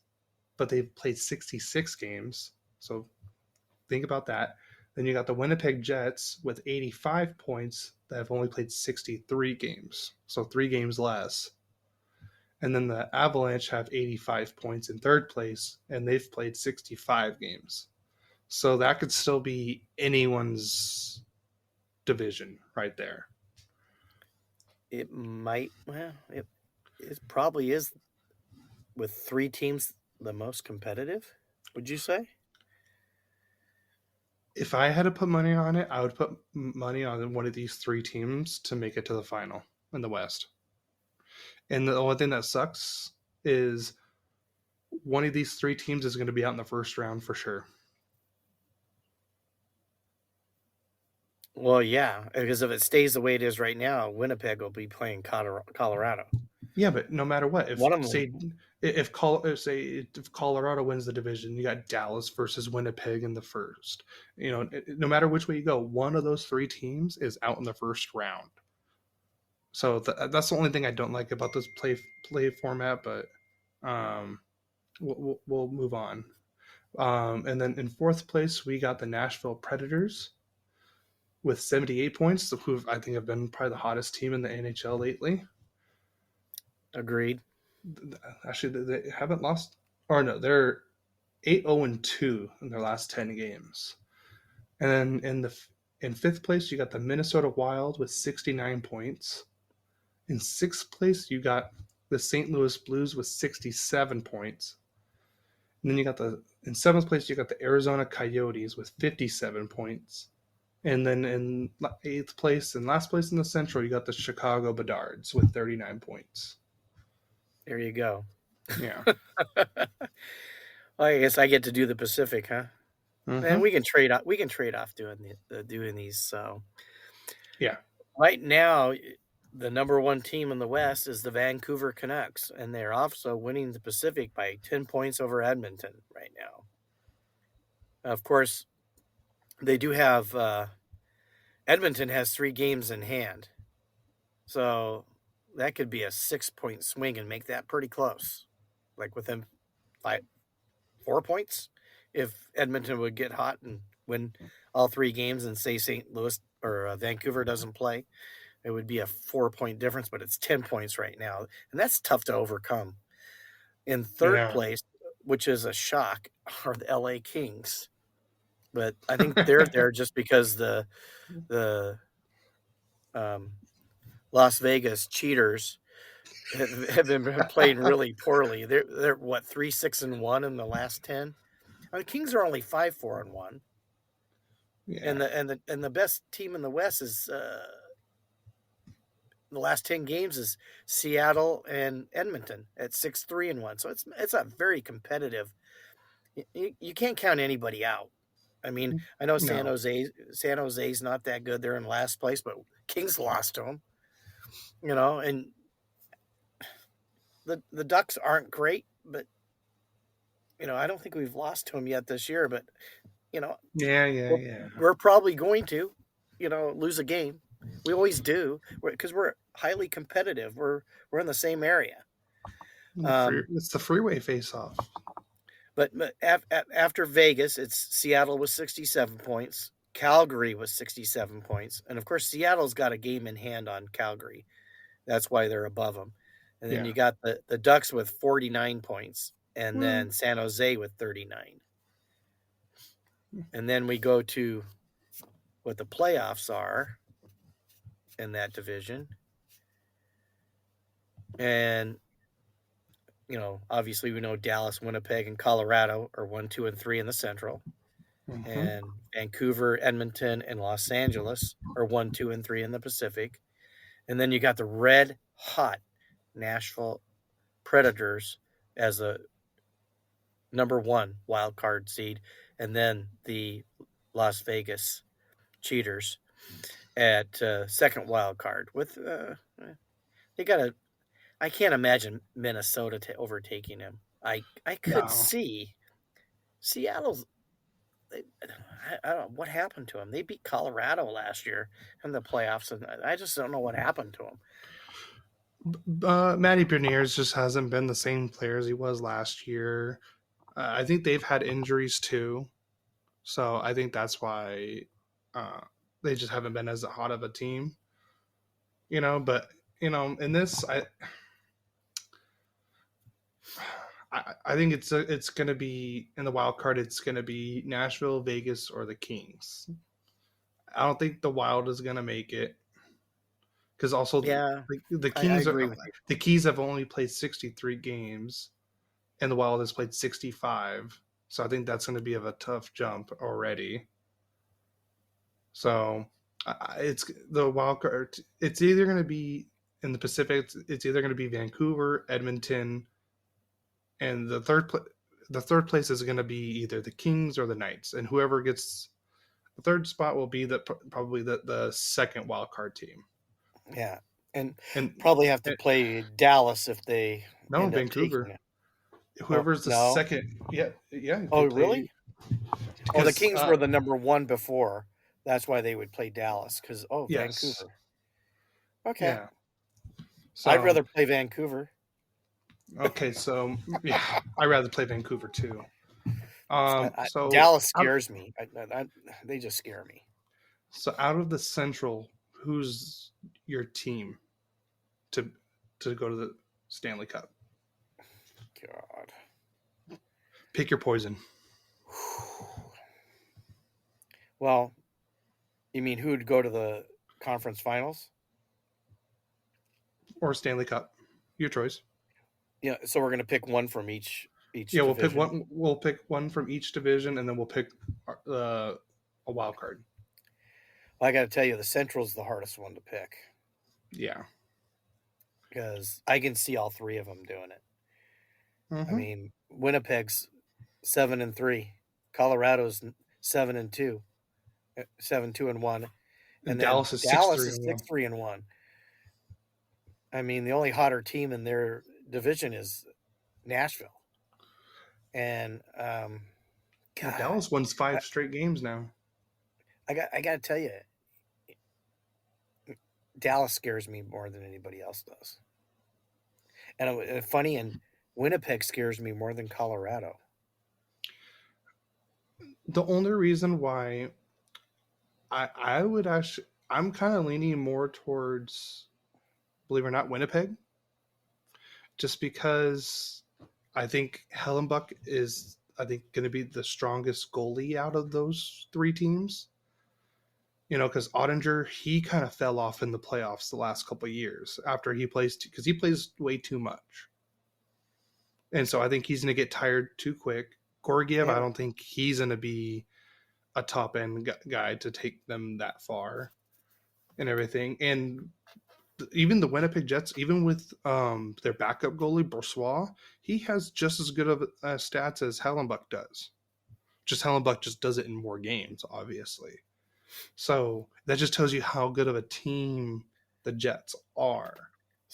but they've played 66 games. So think about that. Then you got the Winnipeg Jets with 85 points that have only played 63 games. So 3 games less. And then the Avalanche have 85 points in third place, and they've played 65 games. So that could still be anyone's division right there. It might. Well, it probably is with three teams the most competitive. Would you say? If I had to put money on it, I would put money on one of these three teams to make it to the final in the West. And the only thing that sucks is one of these three teams is going to be out in the first round for sure. Well, yeah, because if it stays the way it is right now, Winnipeg will be playing Colorado. Yeah, but no matter what, One of them, if Colorado wins the division, you got Dallas versus Winnipeg in the first. No matter which way you go, one of those three teams is out in the first round. So that's the only thing I don't like about this play format. But um, we'll move on. And then in fourth place, we got the Nashville Predators with 78 points, who I think have been probably the hottest team in the NHL lately. agreed. Actually, they haven't lost, or no, they're 8-0-2 in their last 10 games. And then in fifth place, you got the Minnesota Wild with 69 points. In sixth place, you got the St. Louis Blues with 67 points. And then in seventh place, you got the Arizona Coyotes with 57 points. And then in eighth place and last place in the Central, you got the Chicago Bedards with 39 points. There you go. Yeah. Well, I guess I get to do the Pacific, huh? Mm-hmm. And we can trade off. We can trade off doing these. So Yeah. right now, the number one team in the West is the Vancouver Canucks, and they're also winning the Pacific by 10 points over Edmonton right now. Of course, they do have Edmonton has 3 games in hand, so that could be a 6-point swing and make that pretty close, like within 4 points. If Edmonton would get hot and win all 3 games, and say St. Louis or Vancouver doesn't play, it would be a 4-point difference, but it's 10 points right now, and that's tough to overcome. In third place, which is a shock, are the LA Kings. But I think they're there just because the Las Vegas Cheaters have been playing really poorly. They're what 3-6-1 in the last 10. The Kings are only 5-4-1. Yeah. And the best team in the West is the last 10 games is Seattle and Edmonton at 6-3-1. So it's a very competitive. You can't count anybody out. I mean, I know San Jose's not that good. They're in last place, but Kings lost to them. And the Ducks aren't great, but I don't think we've lost to them yet this year. But we're probably going to, lose a game. We always do because we're highly competitive. We're in the same area. It's the freeway face-off. But after Vegas, it's Seattle with 67 points. Calgary with 67 points. And, of course, Seattle's got a game in hand on Calgary. That's why they're above them. And then you got the Ducks with 49 points, and then San Jose with 39. And then we go to what the playoffs are in that division. And obviously we know Dallas, Winnipeg, and Colorado are 1, 2, and 3 in the Central. Mm-hmm. And Vancouver, Edmonton, and Los Angeles are 1, 2, and 3 in the Pacific. And then you got the red hot Nashville Predators as a number 1 wild card seed, and then the Las Vegas Cheaters at second wild card. With they got a. I can't imagine Minnesota overtaking him. I could see Seattle's. I don't know what happened to them. They beat Colorado last year in the playoffs, and I just don't know what happened to them. Matty Beniers just hasn't been the same player as he was last year. I think they've had injuries too, so I think that's why they just haven't been as hot of a team. But in this, I think it's going to be in the wild card. It's going to be Nashville, Vegas, or the Kings. I don't think the Wild is going to make it because also the Kings the Keys have only played 63 games, and the Wild has played 65. So I think that's going to be of a tough jump already. So it's the wild card. It's either going to be In the Pacific, it's either going to be Vancouver, Edmonton, and the third place is going to be either the Kings or the Knights, and whoever gets the third spot will be probably the second wild card team. Yeah, and And, probably have to and play Dallas if they no, end up taking Vancouver. it. Oh Whoever's the no! second, yeah, Oh they play really? Oh, the because Kings were the number one before. That's why they would play Dallas. Because yes, Vancouver. Okay, yeah. I'd So rather play Vancouver. okay, so yeah, I'd rather play Vancouver too. So Dallas out, scares me. They just scare me. so out of the Central, who's your team to go to the Stanley Cup? God. Pick your poison. Well, you mean who'd go to the conference finals? Or Stanley Cup. Your choice. Yeah, so we're gonna pick one from each Yeah, we'll pick division. one. We'll pick one from each division, and then we'll pick a wild card. Well, I got to tell you, the Central's the hardest one to pick Yeah. because I can see all three of them doing it. Mm-hmm. I mean, Winnipeg's 7-3, Colorado's 7-2, 7-2-1, and then Dallas is Dallas 6-3 is and 6-3-1. I mean, the only hotter team in their division is Nashville, and God, Dallas wins 5 straight games now. I got to tell you, Dallas scares me more than anybody else does. And funny, and Winnipeg scares me more than Colorado. The only reason why I would actually, I'm kind of leaning more towards, believe it or not, Winnipeg, just because I think Hellenbuck is, I think, going to be the strongest goalie out of those 3 teams. You know, because Ottinger, he kind of fell off in the playoffs the last couple of years after he plays, because he plays way too much. And so I think he's going to get tired too quick. Gorgiev, I don't think he's going to be a top end guy to take them that far and everything. And even the Winnipeg Jets, even with their backup goalie, Brossois, he has just as good of stats as Hellenbuck does. Just Hellenbuck just does it in more games, obviously. So that just tells you how good of a team the Jets are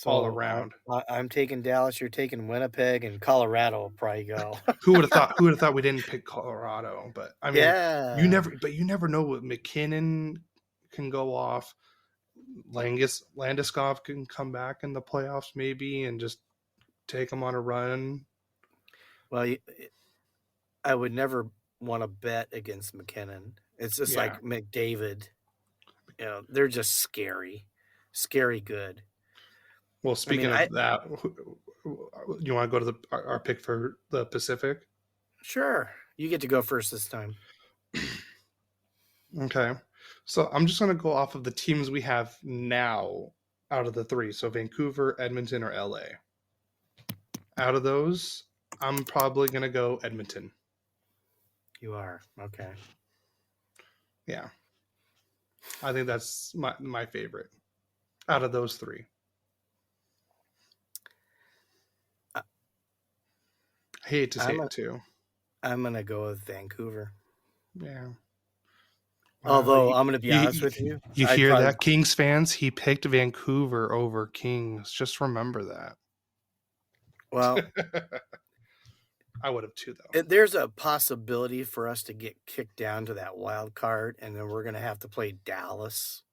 all around. I'm taking Dallas. You're taking Winnipeg, and Colorado will probably go. Who would have thought? Who would have thought we didn't pick Colorado? But I mean, Yeah, you never know what McKinnon can go off. Landeskog can come back in the playoffs maybe and just take them on a run. well, I would never want to bet against McKinnon. It's just like McDavid. You know, they're just scary good. Well, speaking of that, you want to go to our pick for the Pacific? Sure, you get to go first this time. Okay, so I'm just going to go off of the teams we have now out of the 3. So Vancouver, Edmonton, or LA. Out of those, I'm probably going to go Edmonton. You are okay. Yeah, I think that's my favorite out of those 3. I hate to say it too. I'm gonna go with Vancouver. Yeah. Wow. Although I'm gonna be honest with you, you hear that, Kings fans? He picked Vancouver over Kings. Just remember that. Well, I would have too, though. There's a possibility for us to get kicked down to that wild card, and then we're gonna have to play Dallas.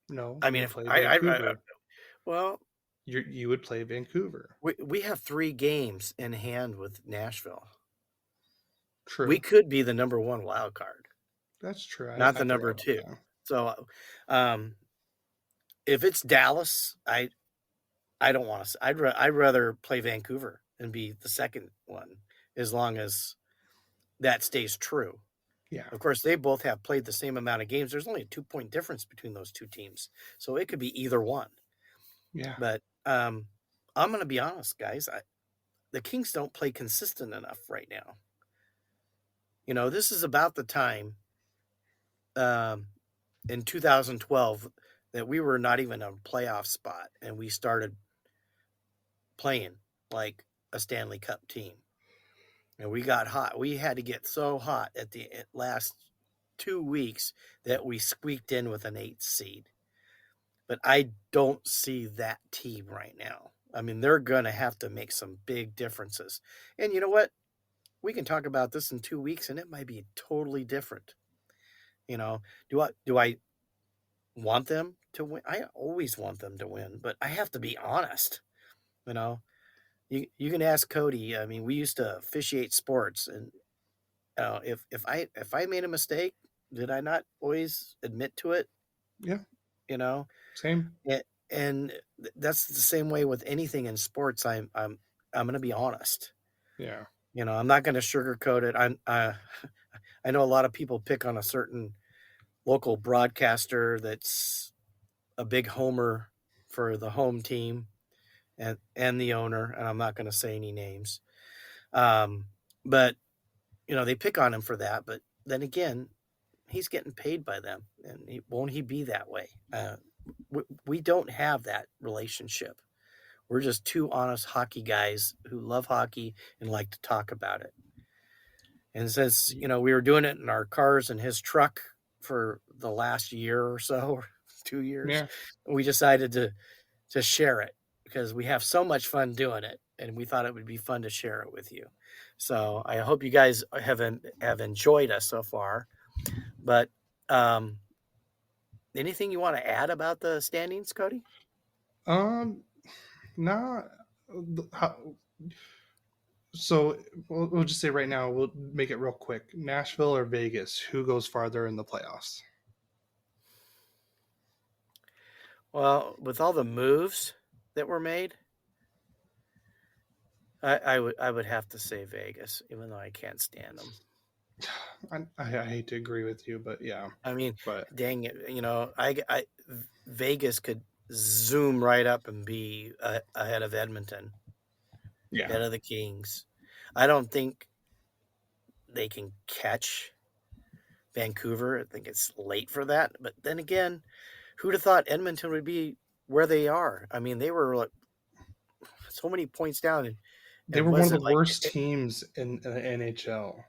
No, I mean, if Vancouver. Well, you would play Vancouver. We have 3 games in hand with Nashville. True. We could be the number 1 wild card. That's true. Not the number 2. So, if it's Dallas, I don't want to. I'd rather play Vancouver and be the second one, as long as that stays true. Yeah. Of course, they both have played the same amount of games. There's only a 2-point difference between those 2 teams, so it could be either one. Yeah. But I'm going to be honest, guys. The Kings don't play consistent enough right now. You know, this is about the time in 2012 that we were not even a playoff spot, and we started playing like a Stanley Cup team. And we got hot. We had to get so hot at the last 2 weeks that we squeaked in with an 8th seed. But I don't see that team right now. I mean, they're going to have to make some big differences. And you know what? We can talk about this in 2 weeks, and it might be totally different. You know, do I want them to win? I always want them to win, but I have to be honest. You know, you can ask Cody. I mean, we used to officiate sports, and if I made a mistake, did I not always admit to it? Yeah, You know, same. and that's the same way with anything in sports. I'm going to be honest. Yeah. I'm not going to sugarcoat it. I know a lot of people pick on a certain local broadcaster that's a big homer for the home team and the owner, and I'm not going to say any names. But they pick on him for that. But then again, he's getting paid by them, and won't he be that way? We don't have that relationship. We're just two honest hockey guys who love hockey and like to talk about it. And since we were doing it in our cars and his truck for the last year or so, or 2 years, Yeah. we decided to share it because we have so much fun doing it, and we thought it would be fun to share it with you. So I hope you guys have enjoyed us so far. But anything you want to add about the standings, Cody? Nah. How, so we'll just say right now, we'll make it real quick. Nashville or Vegas? Who goes farther in the playoffs? Well, with all the moves that were made, I would have to say Vegas, even though I can't stand them. I hate to agree with you, but yeah. I mean, But dang it, Vegas could zoom right up and be ahead of Edmonton, yeah, ahead of the Kings. I don't think they can catch Vancouver. I think it's late for that. But then again, who'd have thought Edmonton would be where they are? I mean, they were like so many points down, they and were one was of it the like worst teams in the NHL.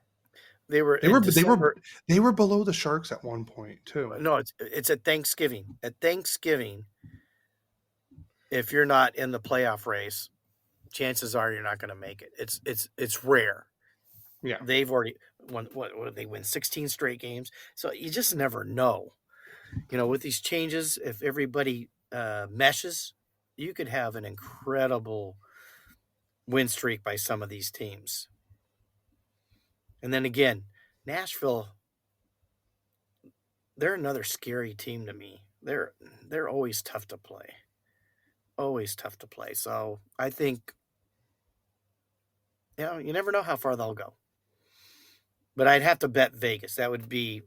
they were They in were they were December? they were below the Sharks at one point too. No, it's at Thanksgiving. At Thanksgiving, if you're not in the playoff race, chances are you're not going to make it. It's rare. Yeah, They've already won. What they win 16 straight games, so you just never know. With these changes, if everybody meshes, you could have an incredible win streak by some of these teams. And then again, Nashville, they're another scary team to me. They're always tough to play. Always tough to play. So I think you never know how far they'll go. But I'd have to bet Vegas. That would be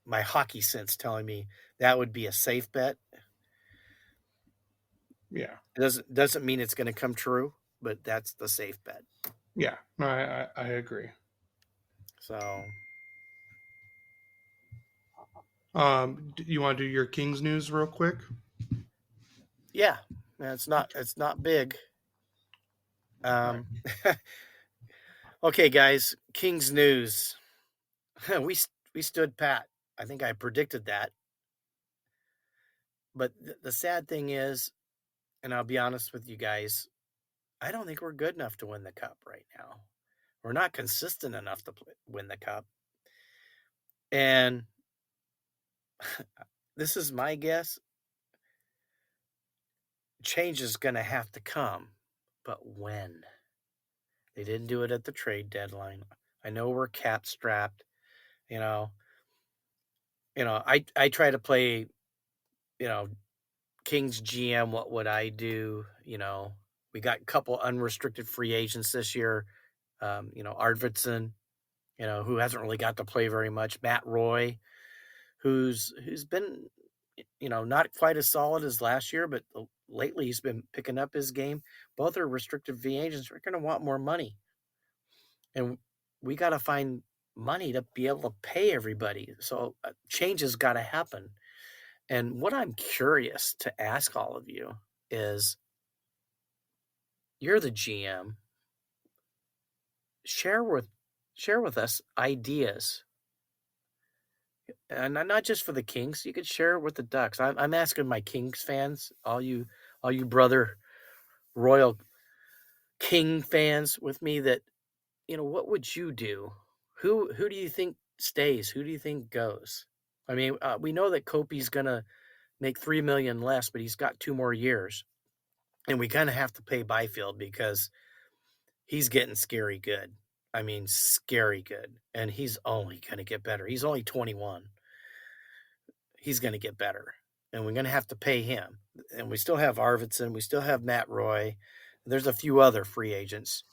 my hockey sense telling me that would be a safe bet. yeah, It doesn't mean it's going to come true, but that's the safe bet. yeah. No, I agree. So You want to do your Kings news real quick? yeah, it's not big. All right. Okay, guys, Kings news. we stood pat. I think I predicted that. But the sad thing is, and I'll be honest with you guys, I don't think we're good enough to win the cup right now. We're not consistent enough to win the cup. And this is my guess. Change is going to have to come, but when? They didn't do it at the trade deadline. I know we're cap strapped. You know, I try to play, Kings GM. What would I do? We got a couple unrestricted free agents this year. Arvidsson, who hasn't really got to play very much. Matt Roy, who's been, not quite as solid as last year, but lately he's been picking up his game. Both are restricted free agents. We're going to want more money, and we got to find money to be able to pay everybody. So change has got to happen. And what I'm curious to ask all of you is, you're the GM. Share with us ideas, and not just for the Kings. You could share it with the Ducks. I'm asking my Kings fans, all you brother Royal King fans with me, that what would you do? Who do you think stays? Who do you think goes? I mean, we know that Kopi's gonna make $3 million less, but he's got 2 more years, and we kind of have to pay Byfield because he's getting scary good. I mean, scary good, and he's only gonna get better. He's only 21. He's gonna get better, and we're gonna have to pay him. And we still have Arvidsson. We still have Matt Roy. There's a few other free agents,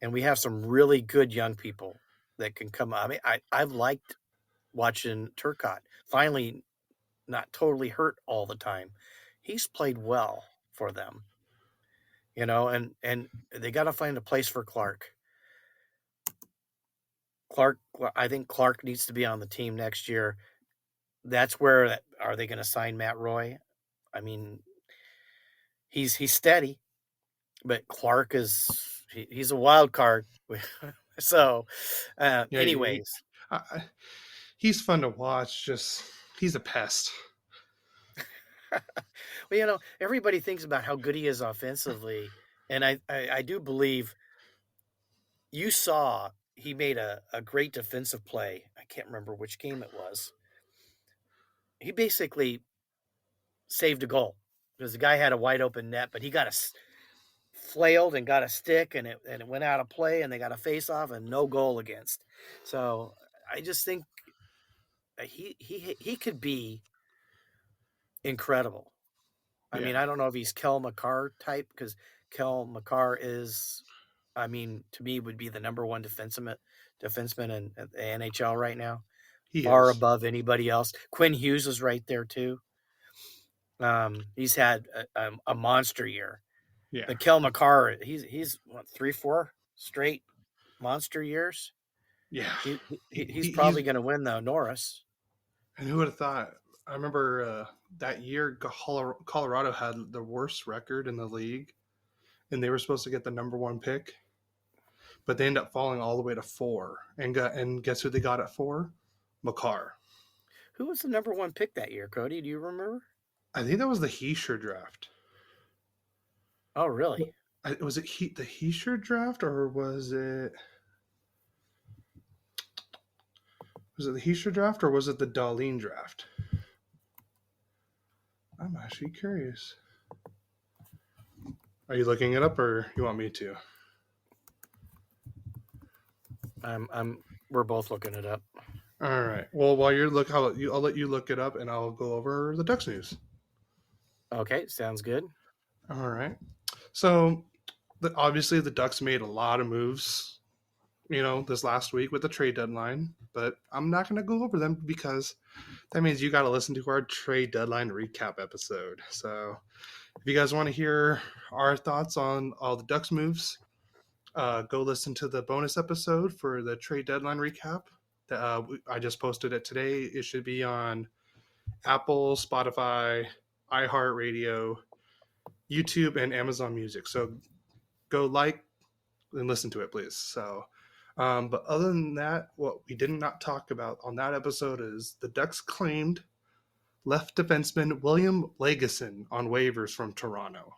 and we have some really good young people that can come. I mean, I've liked watching Turcotte finally not totally hurt all the time. He's played well for them, and they got to find a place for Clark. Clark, I think Clark needs to be on the team next year. That's where are they going to sign Matt Roy? I mean, he's steady, but Clark he's a wild card. So, Yeah, anyways, I, he's fun to watch. Just he's a pest. well, everybody thinks about how good he is offensively, and I do believe you saw he made a great defensive play. I can't remember which game it was. He basically saved a goal because the guy had a wide open net, but he got flailed and got a stick, and it went out of play, and they got a face off and no goal against. So I just think he could be incredible. I mean, Yeah, I don't know if he's Kel McCarr type, because Kel McCarr is, I mean, to me, would be the number one defenseman in the NHL right now, he far is. above anybody else. Quinn Hughes is right there too. He's had a monster year, Yeah, but Kel McCarr, he's what, 3-4 straight monster years. yeah. He's He's probably going to win the Norris. and who would have thought? I remember that year Colorado had the worst record in the league, and they were supposed to get the number one pick, but they ended up falling all the way to 4. And guess who they got at 4? McCarr. Who was the number one pick that year, Cody? Do you remember? I think that was the Heischer draft. Oh, really? Was it the Heischer draft, or was it the Heischer draft, or was it the Darlene draft? I'm actually curious. Are you looking it up, or you want me to? We're both looking it up. All right. Well, while I'll let you look it up, and I'll go over the Ducks news. Okay, sounds good. All right. So, obviously, the Ducks made a lot of moves, this last week with the trade deadline. But I'm not going to go over them because that means you got to listen to our trade deadline recap episode. So, if you guys want to hear our thoughts on all the Ducks moves, go listen to the bonus episode for the trade deadline recap. I just posted it today. It should be on Apple, Spotify, iHeartRadio, YouTube, and Amazon Music. So go and listen to it, please. So, but other than that, what we did not talk about on that episode is the Ducks claimed left defenseman William Lagesson on waivers from Toronto.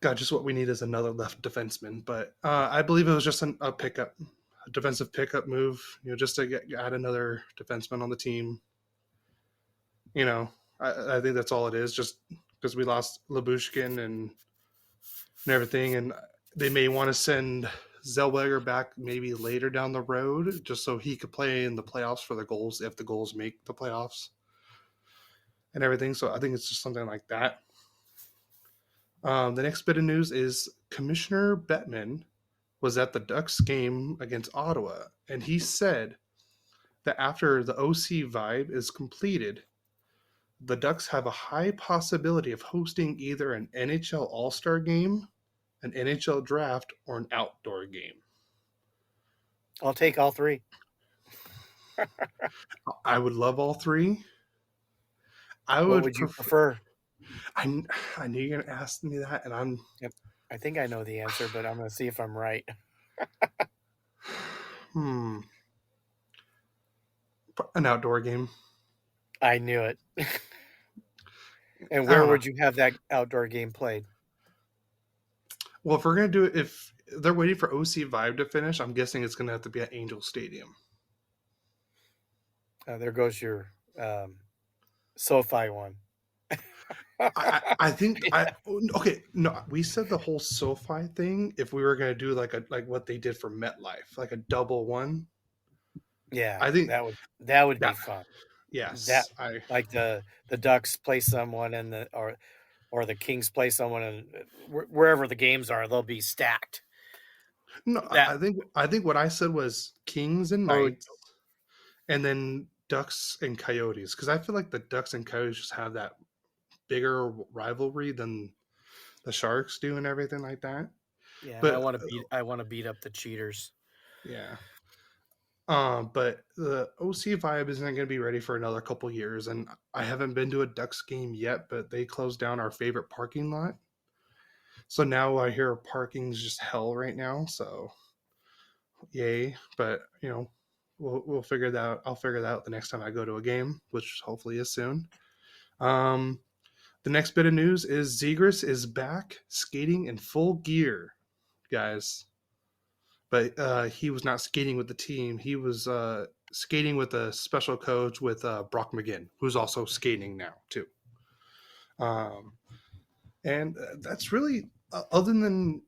God, just what we need is another left defenseman. But I believe it was just a pickup, a defensive pickup move, just to add another defenseman on the team. I think that's all it is, just because we lost Labushkin and everything. And they may want to send Zellweger back maybe later down the road just so he could play in the playoffs for the Goals if the Goals make the playoffs and everything. So I think it's just something like that. The next bit of news is Commissioner Bettman was at the Ducks game against Ottawa, and he said that after the OC vibe is completed, the Ducks have a high possibility of hosting either an NHL All-Star game, an NHL draft, or an outdoor game. I'll take all three. I would love all three. I What would would you prefer. prefer? I knew you were gonna ask me that, and I'm. Yep. I think I know the answer, but I'm going to see if I'm right. Hmm. An outdoor game. I knew it. And I where don't know. would you have that outdoor game played? Well, if we're gonna do it, if they're waiting for OC Vibe to finish, I'm guessing it's gonna have to be at Angel Stadium. There goes your SoFi one. I think I okay. No, we said the whole SoFi thing. If we were gonna do like what they did for MetLife, like a double one. Yeah, I think that would be that fun. That yes. I like the Ducks play someone and or the Kings play someone and wherever the games are, they'll be stacked. no. That I think what I said was Kings and oh Knights, and then Ducks and Coyotes, because I feel like the Ducks and Coyotes just have that bigger rivalry than the Sharks do and everything like that. yeah, But I want to beat up the cheaters. yeah. But the OC Vibe isn't going to be ready for another couple years, and I haven't been to a Ducks game yet. But they closed down our favorite parking lot, so now I hear parking's just hell right now. So yay! But we'll figure that out. I'll figure that out the next time I go to a game, which hopefully is soon. Um, the next bit of news is Zegras is back skating in full gear, guys. But he was not skating with the team. He was skating with a special coach with Brock McGinn, who's also skating now too. Um, and that's really other than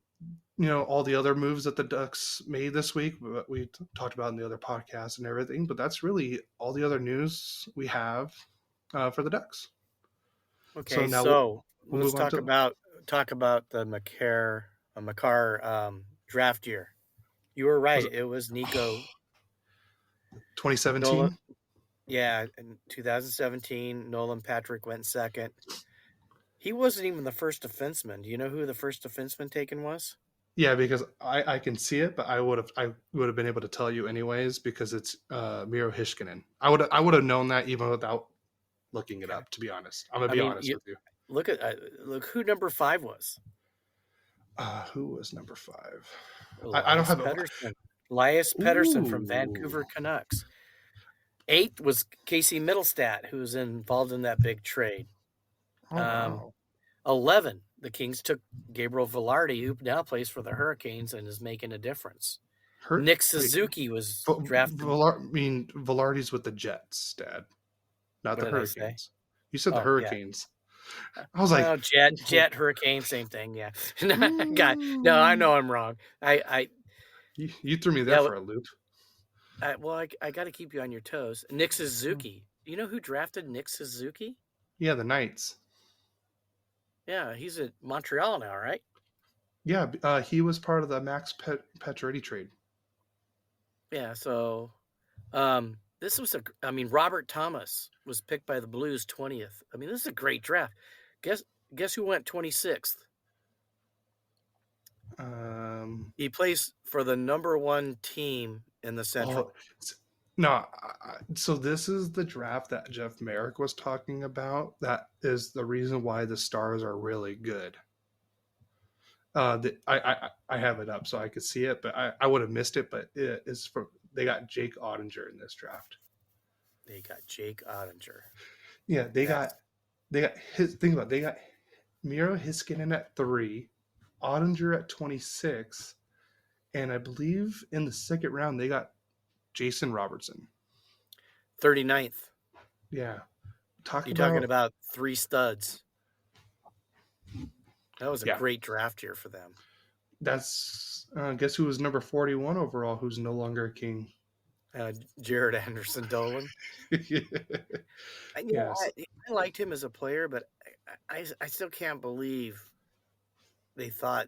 all the other moves that the Ducks made this week, what we talked about in the other podcasts and everything. But that's really all the other news we have for the Ducks. So Okay, now so we'll let's move on talk to about the Makar draft year. You were was right. it It was Nico Nolan. 2017? Yeah, in 2017, Nolan Patrick went second. He wasn't even the first defenseman. Do you know who the first defenseman taken was? Yeah, because I can see it, but I would have been able to tell you anyways because it's Miro Hishkinen. I would have known that even without looking it Okay. up. To be honest, I'm gonna I be mean, honest with you. look who number 5 was. Who was number 5? I don't Elias have a. Pettersson. Elias Pettersson from Ooh! Vancouver Canucks. 8th was Casey Middlestat, who was involved in that big trade. Oh Um, wow! 11, the Kings took Gabriel Velarde, who now plays for the Hurricanes and is making a difference. Hurt. Nick Wait, Suzuki was drafted. I mean Velarde's with the Jets, Dad, not What the did I say? Hurricanes. You said the Oh, yeah. Hurricanes. I was like, Well, Jet, Hurricane, same thing. Yeah. God, no, I mm. know I'm wrong. You threw me there Yeah. for a loop. I got to keep you on your toes. Nick Suzuki. You know who drafted Nick Suzuki? Yeah, the Knights. Yeah, he's at Montreal now, right? Yeah, he was part of the Max Pacioretty trade. Yeah. So, this was I mean, Robert Thomas was picked by the Blues 20th. I mean, this is a great draft. Guess guess who went 26th? Um, He plays for the number 1 team in the oh Central. no, so this is the draft that Jeff Merrick was talking about. That is the reason why the Stars are really good. I have it up so I could see it, but I would have missed it. But it is from they got Jake Ottinger in this draft. They got Jake Ottinger. Yeah, they That's got they got his. Think about it, they got Miro Hiskinen at 3, Ottinger at 26, and I believe in the second round they got Jason Robertson. 39th. Yeah, talk You're talking about about 3 studs. That was a yeah. great draft year for them. That's guess who was number 41 overall? Who's no longer a King? Jared Anderson Dolan. Yes. I liked him as a player, but I still can't believe they thought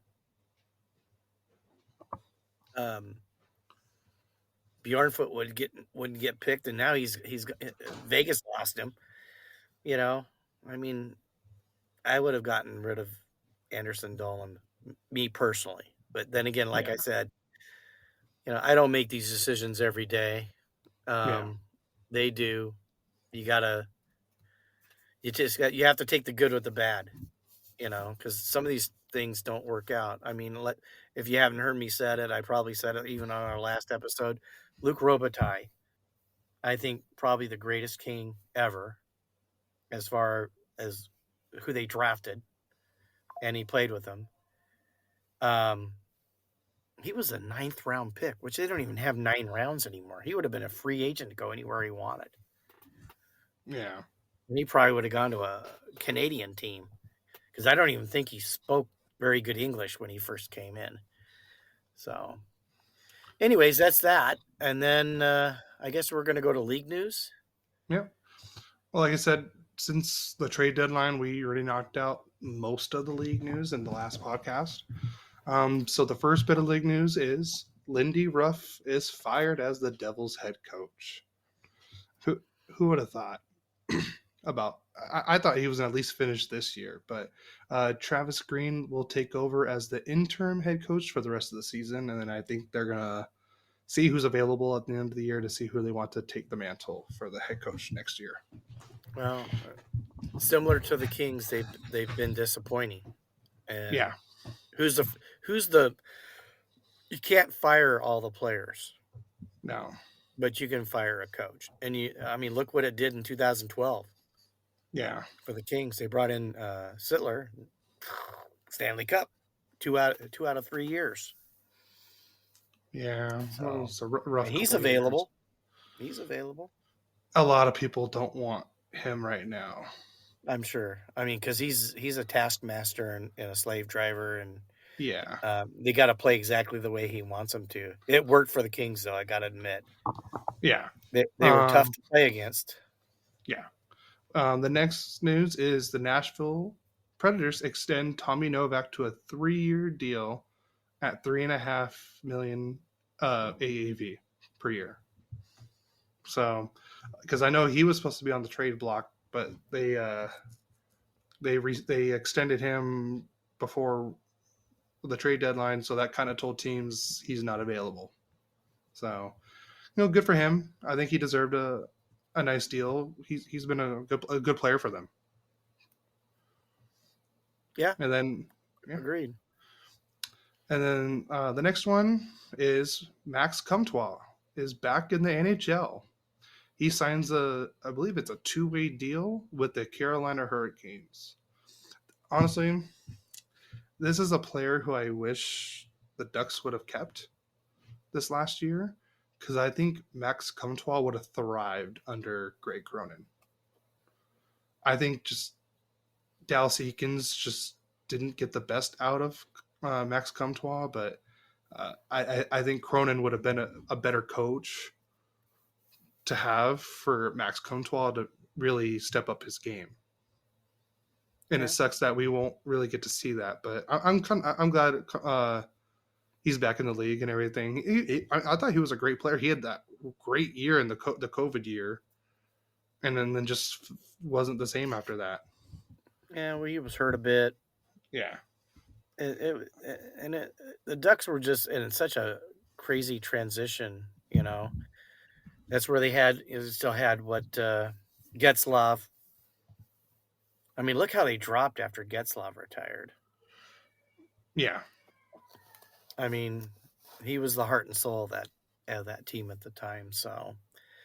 Bjornfoot wouldn't get picked, and now he's Vegas lost him. You know, I mean, I would have gotten rid of Anderson Dolan, me personally. But then again, like I Yeah. said, I don't make these decisions every day. Yeah. They do. You gotta you have to take the good with the bad, because some of these things don't work out. I mean, if you haven't heard me said it, I probably said it even on our last episode. Luke Robitaille, I think probably the greatest king ever, as far as who they drafted, and he played with them. Um, he was a 9th round pick, which they don't even have 9 rounds anymore. He would have been a free agent to go anywhere he wanted. Yeah. And he probably would have gone to a Canadian team, because I don't even think he spoke very good English when he first came in. So, anyways, that's that. And then I guess we're going to go to league news. Yeah. Well, like I said, since the trade deadline, we already knocked out most of the league news in the last podcast. So the first bit of league news is Lindy Ruff is fired as the Devils head coach. Who would have thought about? I thought he was going to at least finish this year, but Travis Green will take over as the interim head coach for the rest of the season, and then I think they're going to see who's available at the end of the year to see who they want to take the mantle for the head coach next year. Well, similar to the Kings, they've been disappointing. And Yeah. Who's the you can't fire all the players. No. But you can fire a coach. And look what it did in 2012. Yeah. For the Kings. They brought in Sittler, Stanley Cup, 2 out of 3 years. Yeah. So it's a rough. he's available. He's available. A lot of people don't want him right now. I'm sure. I mean, because he's a taskmaster and a slave driver, and yeah, they got to play exactly the way he wants them to. It worked for the Kings, though. I got to admit. Yeah, they were tough to play against. Yeah. The next news is the Nashville Predators extend Tommy Novak to a 3-year deal at $3.5 million AAV per year. So, because I know he was supposed to be on the trade block, but they extended him before the trade deadline, so that kind of told teams he's not available. So, good for him. I think he deserved a nice deal. He's been a good player for them. Yeah. And then agreed. And then the next one is Max Comtois is back in the NHL. He signs I believe it's a 2-way deal with the Carolina Hurricanes. Honestly, this is a player who I wish the Ducks would have kept this last year, because I think Max Comtois would have thrived under Greg Cronin. I think just Dallas Eakins just didn't get the best out of Max Comtois, but I think Cronin would have been a better coach to have for Max Comtois to really step up his game. And it sucks that we won't really get to see that, but I'm glad he's back in the league and everything. I thought he was a great player. He had that great year in the COVID year, and then just wasn't the same after that. Yeah, well, he was hurt a bit. Yeah. The Ducks were just in such a crazy transition, That's where they still had Getzlaf. I mean, look how they dropped after Getzlaf retired. Yeah. I mean, he was the heart and soul of that team at the time. So.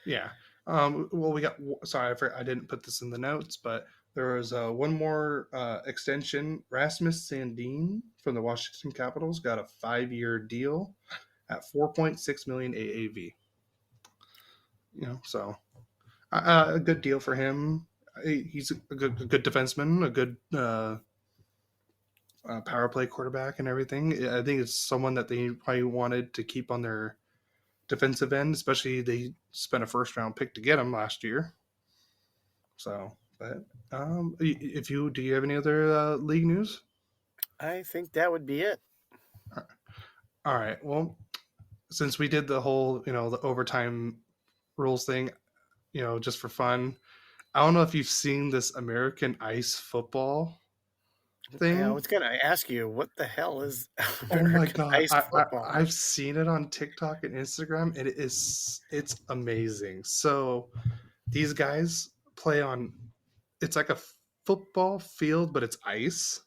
Yeah. Well, we got. Sorry, I didn't put this in the notes, but there was one more extension. Rasmus Sandin from the Washington Capitals got a 5-year deal at $4.6 million AAV. So a good deal for him. He's a good defenseman, a good power play quarterback, and everything. I think it's someone that they probably wanted to keep on their defensive end, especially they spent a 1st-round pick to get him last year. So, but do you have any other league news? I think that would be it. All right. Well, since we did the whole, the overtime rules thing, just for fun, I don't know if you've seen this American ice football thing. I was going to ask you, what the hell is American my God. ice football? I've seen it on TikTok and Instagram, and it's amazing. So these guys play on it's like a football field, but it's ice.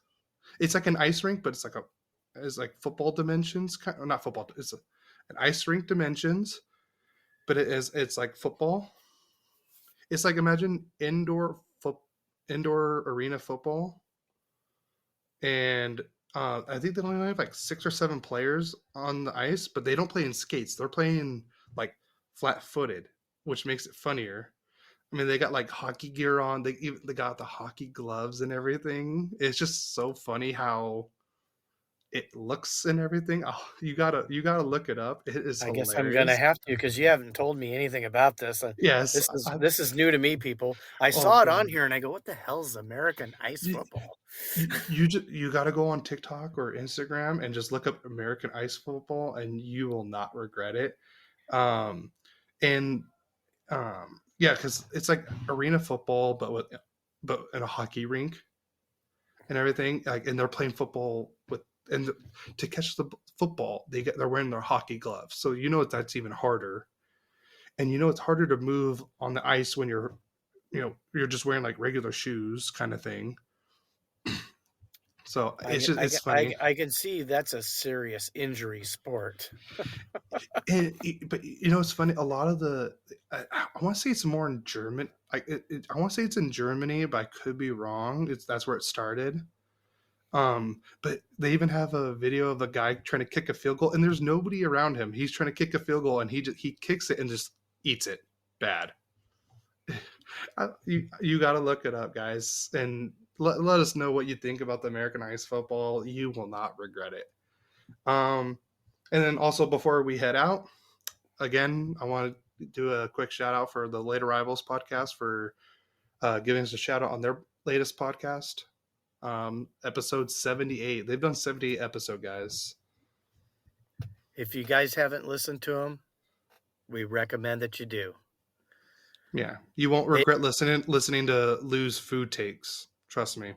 It's like an ice rink, but it's like football dimensions. Not football. An ice rink dimensions, but it's like football. It's like imagine indoor arena football, and I think they only have like 6 or 7 players on the ice, but they don't play in skates. They're playing like flat-footed, which makes it funnier. I mean, they got like hockey gear on. They got the hockey gloves and everything. It's just so funny how it looks and everything. Oh, you gotta look it up. It is I guess I'm gonna hilarious. have to because you haven't told me anything about this. Yes, This is new to me, people. I oh saw it on god, here and I go, "What the hell is American ice you football?" you got to go on TikTok or Instagram and just look up American ice football, and you will not regret it. Um, and yeah, because it's like arena football, but in a hockey rink and everything. Like, and they're playing football to catch the football, they're wearing their hockey gloves. So that's even harder, and it's harder to move on the ice when you're just wearing like regular shoes, kind of thing. So it's funny. I can see that's a serious injury sport. But it's funny. A lot of I want to say it's more in German. I want to say it's in Germany, but I could be wrong. That's where it started. But they even have a video of a guy trying to kick a field goal, and there's nobody around him. He's trying to kick a field goal, and he kicks it and just eats it bad. You got to look it up, guys, and let us know what you think about the American ice football. You will not regret it. And then also before we head out, again, I want to do a quick shout out for the Late Arrivals podcast for giving us a shout out on their latest podcast, episode 78. They've done 78 episode, guys. If you guys haven't listened to them, we recommend that you do. Yeah, you won't regret listening to Lou's food takes. Trust me,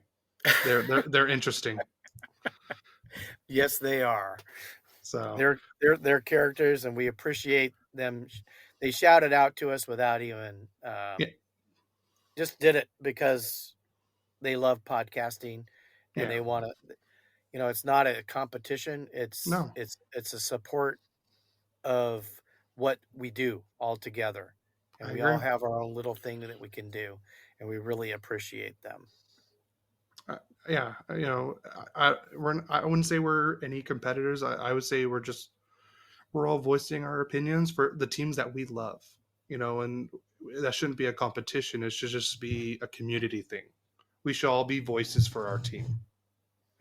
they're interesting. Yes, they are. So They're characters, and we appreciate them. They shouted out to us without even just did it because they love podcasting and they want to. It's not a competition. It's a support of what we do all together, and we all have our own little thing that we can do, and we really appreciate them. Yeah, I wouldn't say we're any competitors. I would say we're all voicing our opinions for the teams that we love, and that shouldn't be a competition. It should just be a community thing. We should all be voices for our team.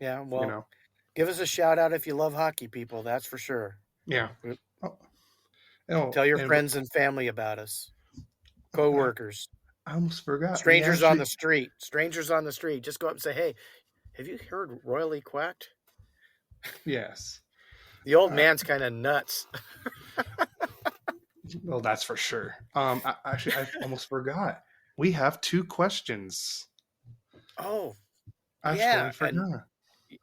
Yeah, well, give us a shout out if you love hockey, people. That's for sure. Yeah. Tell your friends and family about us. Co-workers. I almost forgot. Strangers on the street. Strangers on the street. Just go up and say, "Hey, have you heard Royally Quacked?" Yes. The old man's kind of nuts. Well, that's for sure. I almost forgot. We have 2 questions. Oh, I forgot. And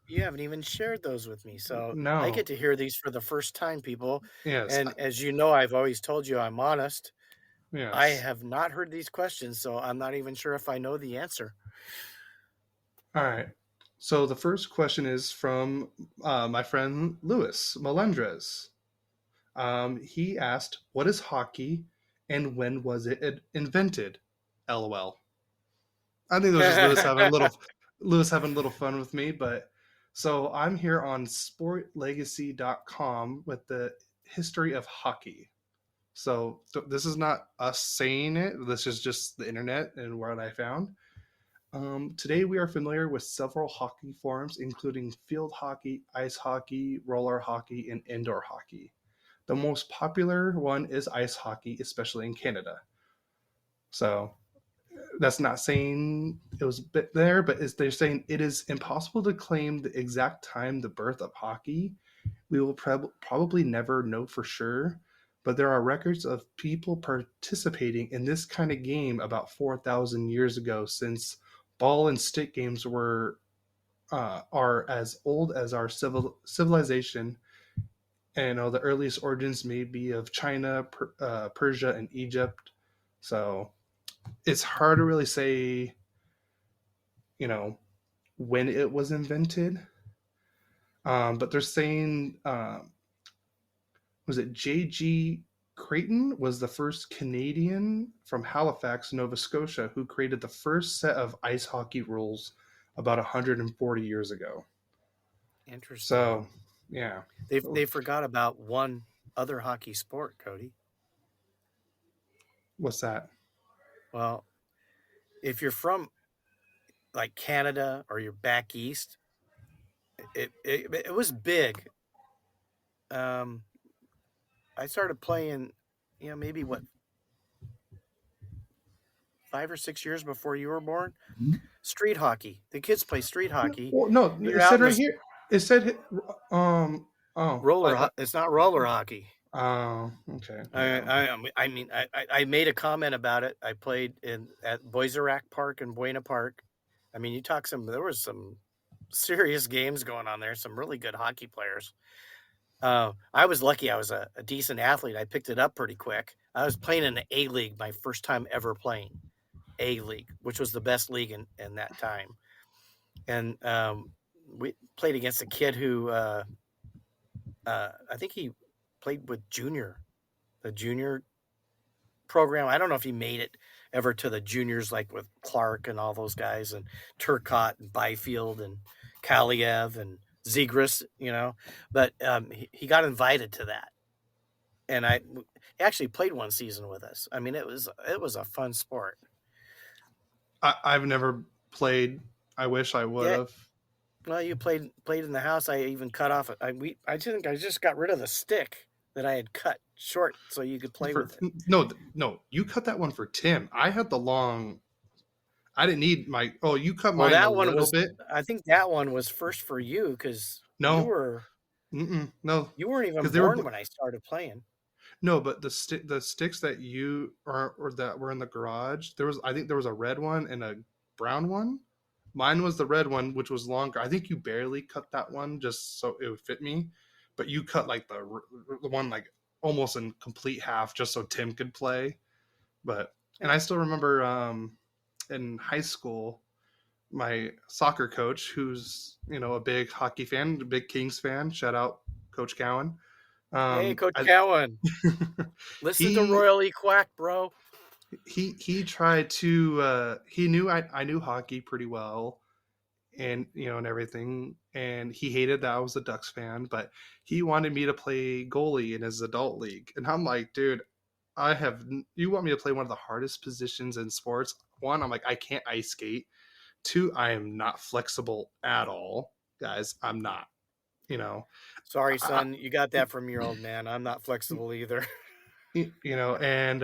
you haven't even shared those with me, so no. I get to hear these for the first time, people. Yes. And as you know, I've always told you I'm honest. Yes. I have not heard these questions, so I'm not even sure if I know the answer. All right. So the first question is from my friend Louis Melendrez. He asked, "What is hockey, and when was it invented?" LOL. I think it was just Louis having a little fun with me, but so I'm here on sportlegacy.com with the history of hockey. So this is not us saying it. This is just the internet and what I found. Today we are familiar with several hockey forms, including field hockey, ice hockey, roller hockey, and indoor hockey. The most popular one is ice hockey, especially in Canada. So that's not saying it was a bit there, but they're saying it is impossible to claim the exact time the birth of hockey. We will probably never know for sure, but there are records of people participating in this kind of game about 4,000 years ago, since ball and stick games are as old as our civilization. And the earliest origins may be of China, Persia, and Egypt. So it's hard to really say you know, when it was invented. But they're saying, was it J.G. Creighton was the first Canadian from Halifax, Nova Scotia, who created the first set of ice hockey rules about 140 years ago. Interesting. So, yeah. They forgot about one other hockey sport, Cody. What's that? Well, if you're from like Canada or you're back east, it was big. Um, I started playing, maybe what 5 or 6 years before you were born. Street hockey. The kids play street hockey. Well, no, You're it out said in right the here. It said, oh, It's not roller hockey. okay, I yeah. I, I mean I made a comment about it. I played at Boiserac Park and Buena Park. I mean, there was some serious games going on there. Some really good hockey players. I was lucky. I was a decent athlete. I picked it up pretty quick. I was playing in the A League my first time ever playing A League, which was the best league in that time. And we played against a kid who I think he played with the junior program. I don't know if he made it ever to the juniors, like with Clark and all those guys, and Turcotte and Byfield and Kaliev and Zegras, but he got invited to that. And he actually played one season with us. I mean, it was a fun sport. I've never played. I wish I would Yeah, have. well, you played in the house. I even cut off. I think I just got rid of the stick that I had cut short so you could play For with it. no, you cut that one for Tim. I had the long. I didn't need my. Oh, you cut Well, mine a little bit. I think that one was first for you because No, no, you weren't even because they were born when I started playing. no, but the sticks that you are or that were in the garage. I think there was a red one and a brown one. Mine was the red one, which was longer. I think you barely cut that one just so it would fit me, but you cut like the one like almost in complete half just so Tim could play. But and Yeah. I still remember in high school, my soccer coach, who's a big hockey fan, a big Kings fan. Shout out Coach Cowan. Hey, Coach I, Cowan, listen to he Royally Quack, bro. he tried to he knew I knew hockey pretty well and and everything, and he hated that I was a Ducks fan, but he wanted me to play goalie in his adult league, and I'm like, dude, you want me to play one of the hardest positions in sports? One, I'm like, I can't ice skate. Two, I am not flexible at all, guys. I'm not. You know, Sorry, I, son, you got that from your old man. I'm not flexible either. and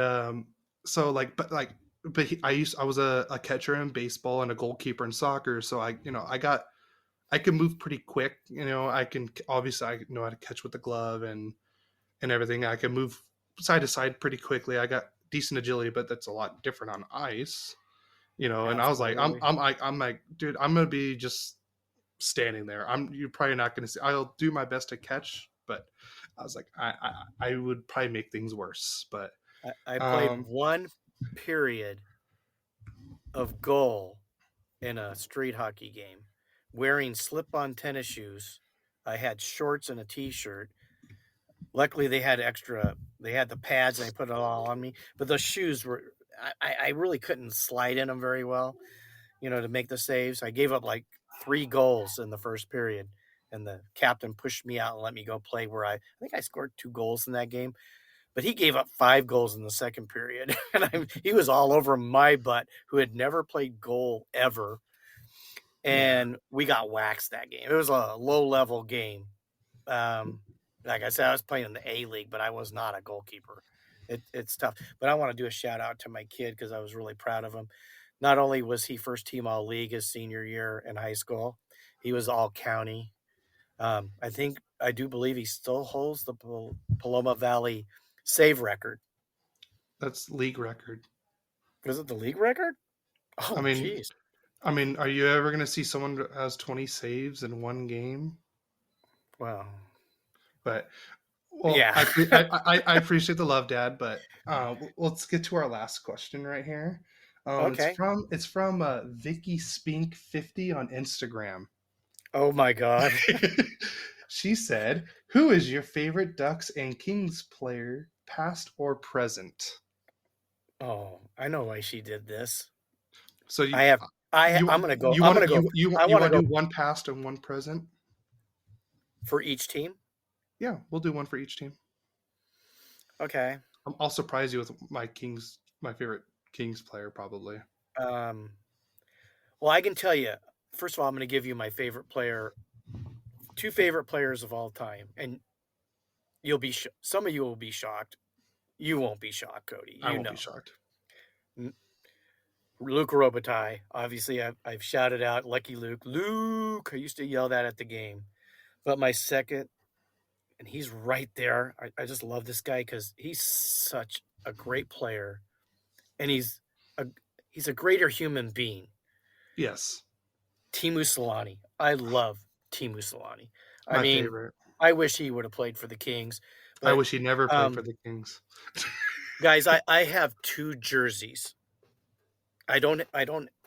so like, but I was a catcher in baseball and a goalkeeper in soccer, so I can move pretty quick. I can obviously I know how to catch with the glove and everything. I can move side to side pretty quickly. I got decent agility, but that's a lot different on ice. And I was like, Absolutely. I'm like, dude, I'm gonna be just standing there. You're probably not gonna see. I'll do my best to catch, but I was like, I would probably make things worse. But I played um, one period of goal in a street hockey game wearing slip on tennis shoes. I had shorts and a t shirt. Luckily, they had the pads and they put it all on me. But those shoes I really couldn't slide in them very well, to make the saves. I gave up like 3 goals in the first period. And the captain pushed me out and let me go play where I think I scored 2 goals in that game. But he gave up 5 goals in the second period. And he was all over my butt, who had never played goal ever. yeah, And we got waxed that game. It was a low level game. Um, like I said, I was playing in the A League, but I was not a goalkeeper. It's tough. But I want to do a shout out to my kid because I was really proud of him. Not only was he first team all league his senior year in high school, he was all county. I do believe he still holds the Paloma Valley save record. that's league record. Was it the league record? I Oh, mean, geez. are you ever gonna see someone that has 20 saves in one game? Well, But well, yeah. I appreciate the love, Dad. But let's get to our last question right here. Okay. It's from Vicky Spink 50 on Instagram. Oh my God. She said, "Who is your favorite Ducks and Kings player, past or present?" Oh, I know why she did this. So I have. I'm gonna go. I'm gonna go. I you want to want to go do one past and one present? for each team. Yeah, we'll do one for each team. Okay. I'll surprise you with my favorite Kings player probably. Um. Well, I can tell you. First of all, I'm going to give you my favorite player, two favorite players of all time, and you'll be some of you will be shocked. You won't be shocked, Cody. I You won't be know, shocked. Luke Robitaille. Obviously, I've shouted out Lucky Luke. Luke. I used to yell that at the game. But my second, and he's right there. I just love this guy because he's such a great player, and a he's a greater human being. Yes, Teemu Selanne. I love Teemu Selanne. I my mean, favorite. I wish he would have played for the Kings, I but wish he never played for the Kings. guys, I have two jerseys. I don't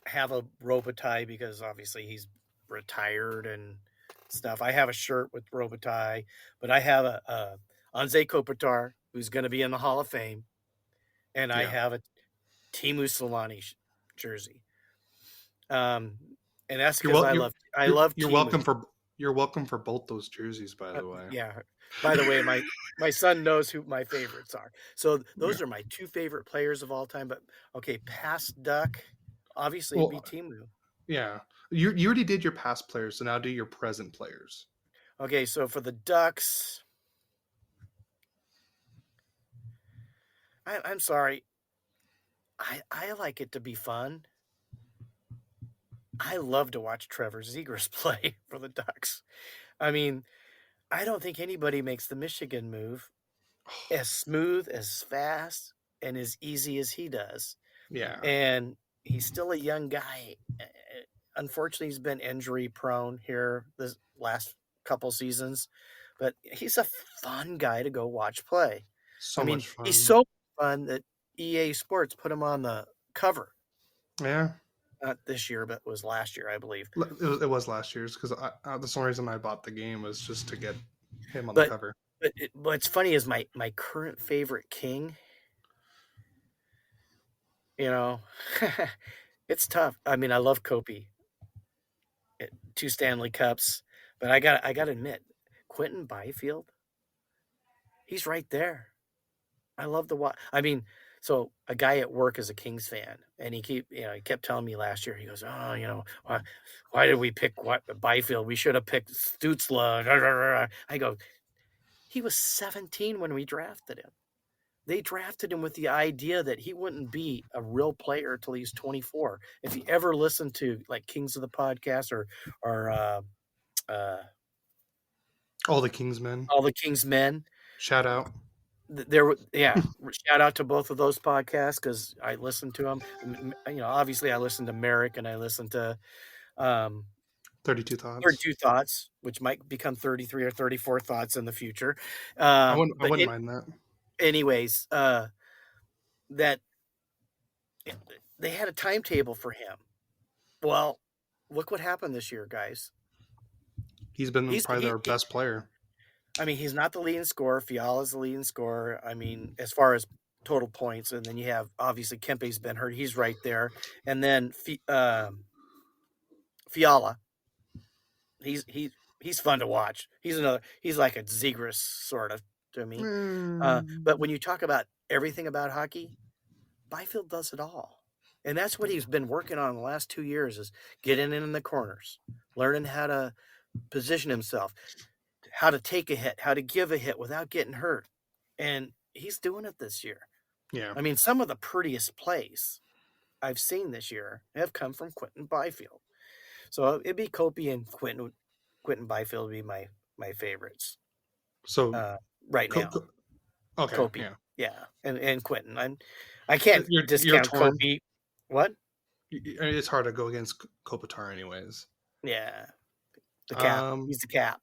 have a Robitaille because obviously he's retired and stuff. I have a shirt with Robitaille, but I have a Anze Kopitar who's going to be in the Hall of Fame, and I Yeah, have a Teemu Selanne jersey. Um, and that's you're because wel- I love you're Teemu. welcome for both those jerseys, by the way. Yeah. By the way, my son knows who my favorites are. So Yeah. those are my two favorite players of all time. But okay, past Duck, obviously it'd be Well, Timu. yeah. You already did your past players, so now do your present players. Okay, so for the Ducks, I'm sorry. I like it to be fun. I love to watch Trevor Zegras play for the Ducks. I mean, I don't think anybody makes the Michigan move as smooth, as fast, and as easy as he does. Yeah. And he's still a young guy. Unfortunately, he's been injury prone here this last couple seasons, but he's a fun guy to go watch play. I So mean, much he's fun. so fun that EA Sports put him on the cover. Yeah. Not this year, but it was last year, I believe. It was last year's because the only reason I bought the game was just to get him on the But cover. what's funny is my current favorite king. You know, it's tough. I mean, I love Kopi. 2 Stanley Cups, but I got to admit, Quentin Byfield, he's right there. I love the watch. I mean, so a guy at work is a Kings fan, and he kept telling me last year. He goes, "Oh, why did we pick Byfield? We should have picked Stutzla." I go, he was 17 when we drafted him. They drafted him with the idea that he wouldn't be a real player till he's 24. If you ever listen to like Kings of the Podcast or uh, All the Kingsmen. All the King's Men. Shout out. Shout out to both of those podcasts because I listened to them. Obviously I listened to Merrick and I listened to 32 Thoughts. 32 Thoughts, which might become 33 or 34 Thoughts in the future. I But wouldn't mind that. anyways, that they had a timetable for him. Well, look what happened this year, guys. He's been He's probably he, their he best player. I mean, he's not the leading scorer. Fiala's the leading scorer. I mean, as far as total points, and then you have obviously Kempe's been hurt. He's right there, and then Fiala. He's fun to watch. He's like a Zegras sort of to me. But when you talk about everything about hockey, Byfield does it all, and that's what he's been working on the last 2 years: is getting in the corners, learning how to position himself, how to take a hit, how to give a hit without getting hurt. And he's doing it this year. Yeah. I mean, some of the prettiest plays I've seen this year have come from Quentin Byfield. So it'd be Kopi and Quentin Byfield would be my favorites So, right co- now. co- okay, Kopi, yeah, and Quentin. I can't you're discount torn. Kopi. What? It's hard to go against Kopitar, anyways. Yeah, the cap. He's the cap.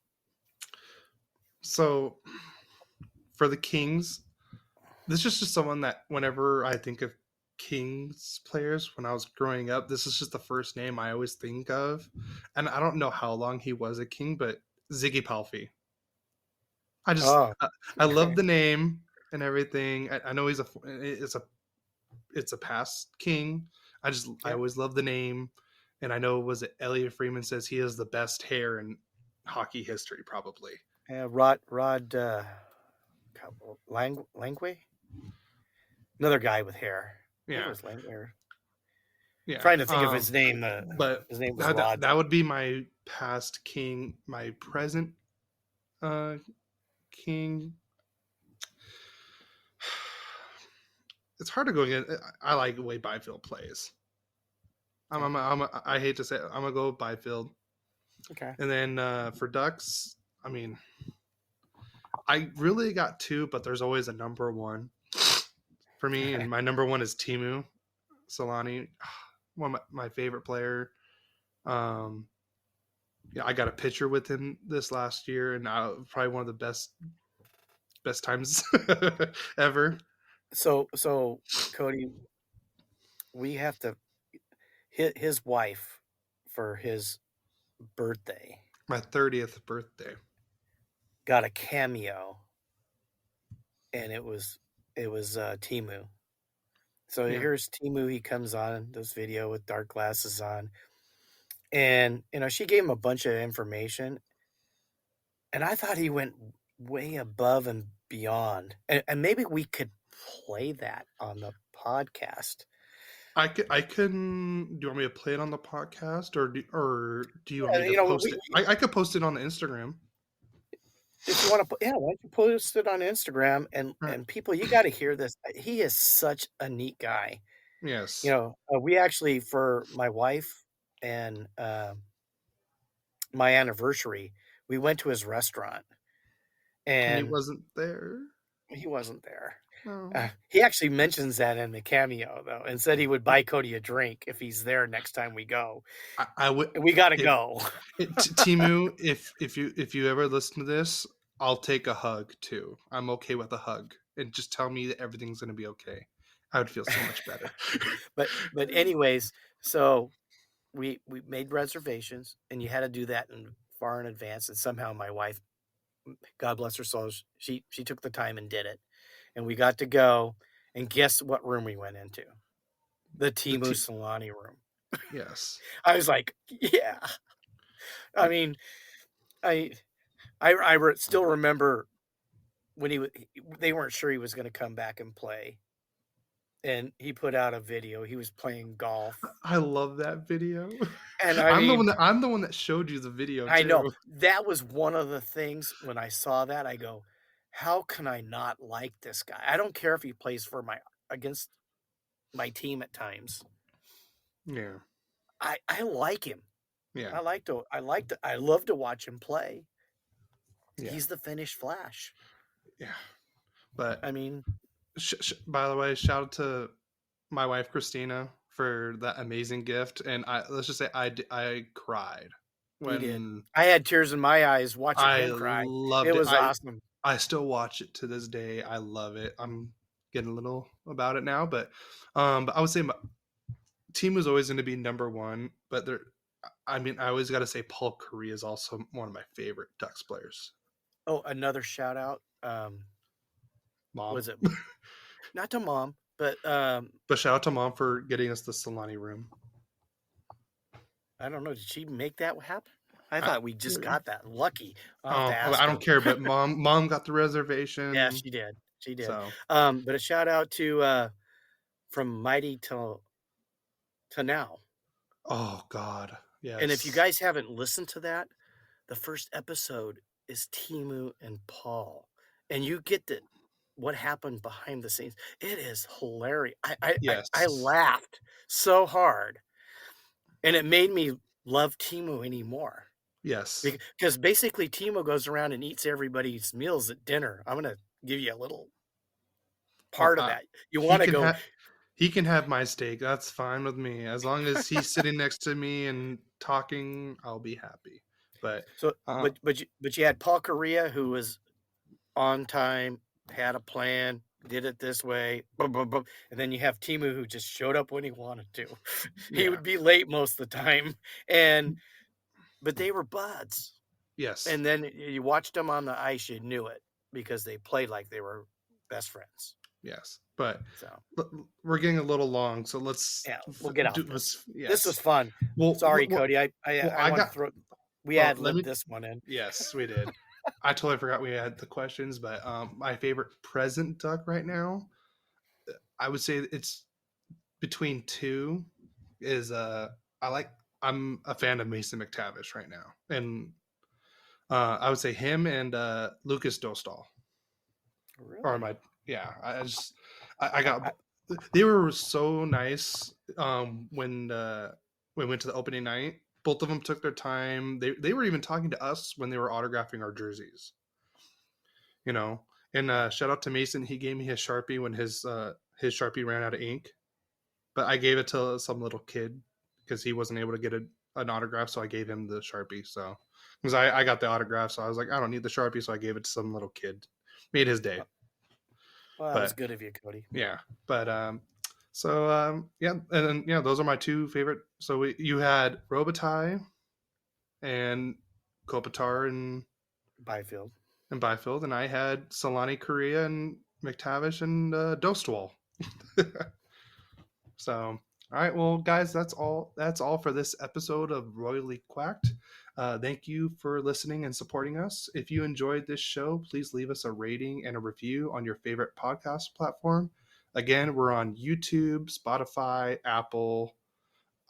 So, for the Kings, this is just someone that whenever I think of Kings players when I was growing up, this is just the first name I always think of, and I don't know how long he was a King, but Ziggy Palffy. I just Oh, I love the name and everything. I know it's a past King. I yeah. always love the name, and I know was it Elliot Freeman says he has the best hair in hockey history, probably. Yeah, Rod Langway, another guy with hair. I think it Yeah, was Langway. yeah. Trying to think of his name. But His name was that Rod. that would be my past King. My present uh, King. It's hard to go again. I like the way Byfield plays. Okay. I hate to say it, I'm gonna go with Byfield, Okay. and then for Ducks, I mean, I really got two, but there's always a number one for me, and my number one is Timu Solani, one of my favorite player. Um, yeah, I got a picture with him this last year, and probably one of the best times ever. So Cody, we have to hit his wife for his birthday. My 30th birthday. Got a cameo, and it was Timu. So Yeah, here's Timu. He comes on this video with dark glasses on, and she gave him a bunch of information, and I thought he went way above and beyond. And maybe we could play that on the podcast. I can. Do you want me to play it on the podcast, or do you want Yeah, me to post it? I could post it on the Instagram. if you want to, yeah, why don't you post it on Instagram and Right. and people, you got to hear this. He is such a neat guy. Yes, We actually for my wife and my anniversary, we went to his restaurant and he and wasn't there. he wasn't there. Oh, He actually mentions that in the cameo though, and said he would buy Cody a drink if he's there next time we go. I would. And we got to If go. Timu, if you ever listen to this, I'll take a hug too. I'm okay with a hug, and just tell me that everything's gonna be okay. I would feel so much better. But anyways, so we made reservations, and you had to do that far in advance. And somehow my wife, God bless her soul, she took the time and did it, and we got to go. And guess what room we went into? The The Timu T, Solani room. yes, I was like, yeah. I mean, I I still remember when they weren't sure he was going to come back and play, and he put out a video. He was playing golf, I love that video. and I mean, I'm the one that showed you the video I know too. that was one of the things when I saw that, I go, how can I not like this guy? I don't care if he plays for against my team at times. Yeah, I like him. yeah, I love to watch him play. yeah, He's the finished Flash. yeah. But I mean, by the way, shout out to my wife Christina for that amazing gift, and let's just say I cried we did. when I had tears in my eyes watching I him cry. It loved it. was awesome. I still watch it to this day. I love it. I'm getting a little about it now, but I would say my team was always going to be number one. But I mean, I always got to say Paul Curry is also one of my favorite Ducks players. Oh, another shout out. Mom, Was it not to mom, but but shout out to Mom for getting us the Solani room. I don't know. Did she make that happen? I I, thought we just got that. Lucky. I'll have to oh, ask I her. don't care, but Mom got the Yeah, reservation. she did. She did. So, But a shout out to from Mighty to now. oh God, And if you yes, guys haven't listened to that, the first episode is Timu and Paul, and you get what happened behind the scenes. It is hilarious. I yes, laughed so hard, and it made me love Timu anymore. yes. Because basically Timo goes around and eats everybody's meals at dinner. I'm gonna give you a little Oh, part of that. You he want to can go have he can have my steak. That's fine with me. As long as he's sitting next to me and talking, I'll be happy. But so, uh, but you had Paul Correa who was on time, had a plan, did it this way, boom, boom, boom. And then you have Timu who just showed up when he wanted to. He would be late most of the time, but they were buds. Yes. And then you watched them on the ice, you knew it because they played like they were best friends. Yes, but So we're getting a little long, so we'll get off this. Yes. This was fun. Well, sorry, Cody. I want to throw. We ad-libbed this one in. Yes, we did. I totally forgot we had the questions, but my favorite present Duck right now, I would say it's between two. Is I'm a fan of Mason McTavish right now, and I would say him and Lucas Dostal. Really? Or I got they were so nice when we went to the opening night. Both of them took their time. They were even talking to us when they were autographing our jerseys. You know, and shout out to Mason. He gave me his Sharpie when his Sharpie ran out of ink, but I gave it to some little kid because he wasn't able to get an autograph, so I gave him the Sharpie. So because I got the autograph, so I was like, I don't need the Sharpie, so I gave it to some little kid. Made his day. Well, that was good of you, Cody. Yeah, but yeah, and then those are my two favorite. So you had Robitaille and Kopitar and Byfield, and I had Solani Korea and McTavish and Dostwal. So, all right, well, guys, that's all for this episode of Royally Quacked. Thank you for listening and supporting us. If you enjoyed this show, please leave us a rating and a review on your favorite podcast platform. Again, we're on YouTube, Spotify, Apple,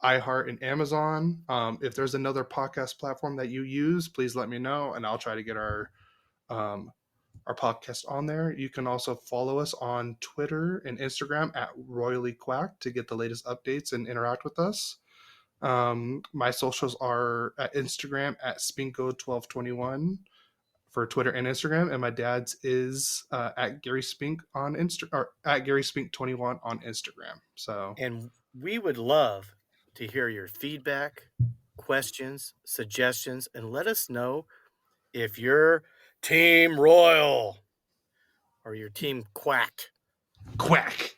iHeart, and Amazon. If there's another podcast platform that you use, please let me know, and I'll try to get our podcast on there. You can also follow us on Twitter and Instagram at Royally Quack to get the latest updates and interact with us. My socials are at Instagram at Spinko1221 for Twitter and Instagram, and my dad's is at Gary Spink on at Gary Spink21 on Instagram. So, and we would love to hear your feedback, questions, suggestions, and let us know if you're Team Royal or your team quacked. Quack.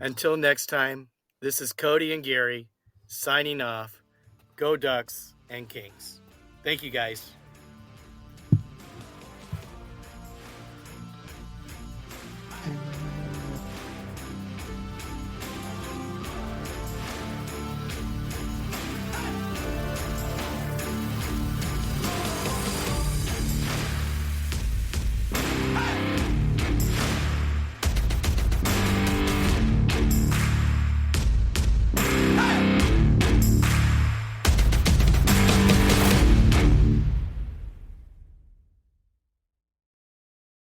Until next time, this is Cody and Gary signing off. Go Ducks and Kings. Thank you, guys.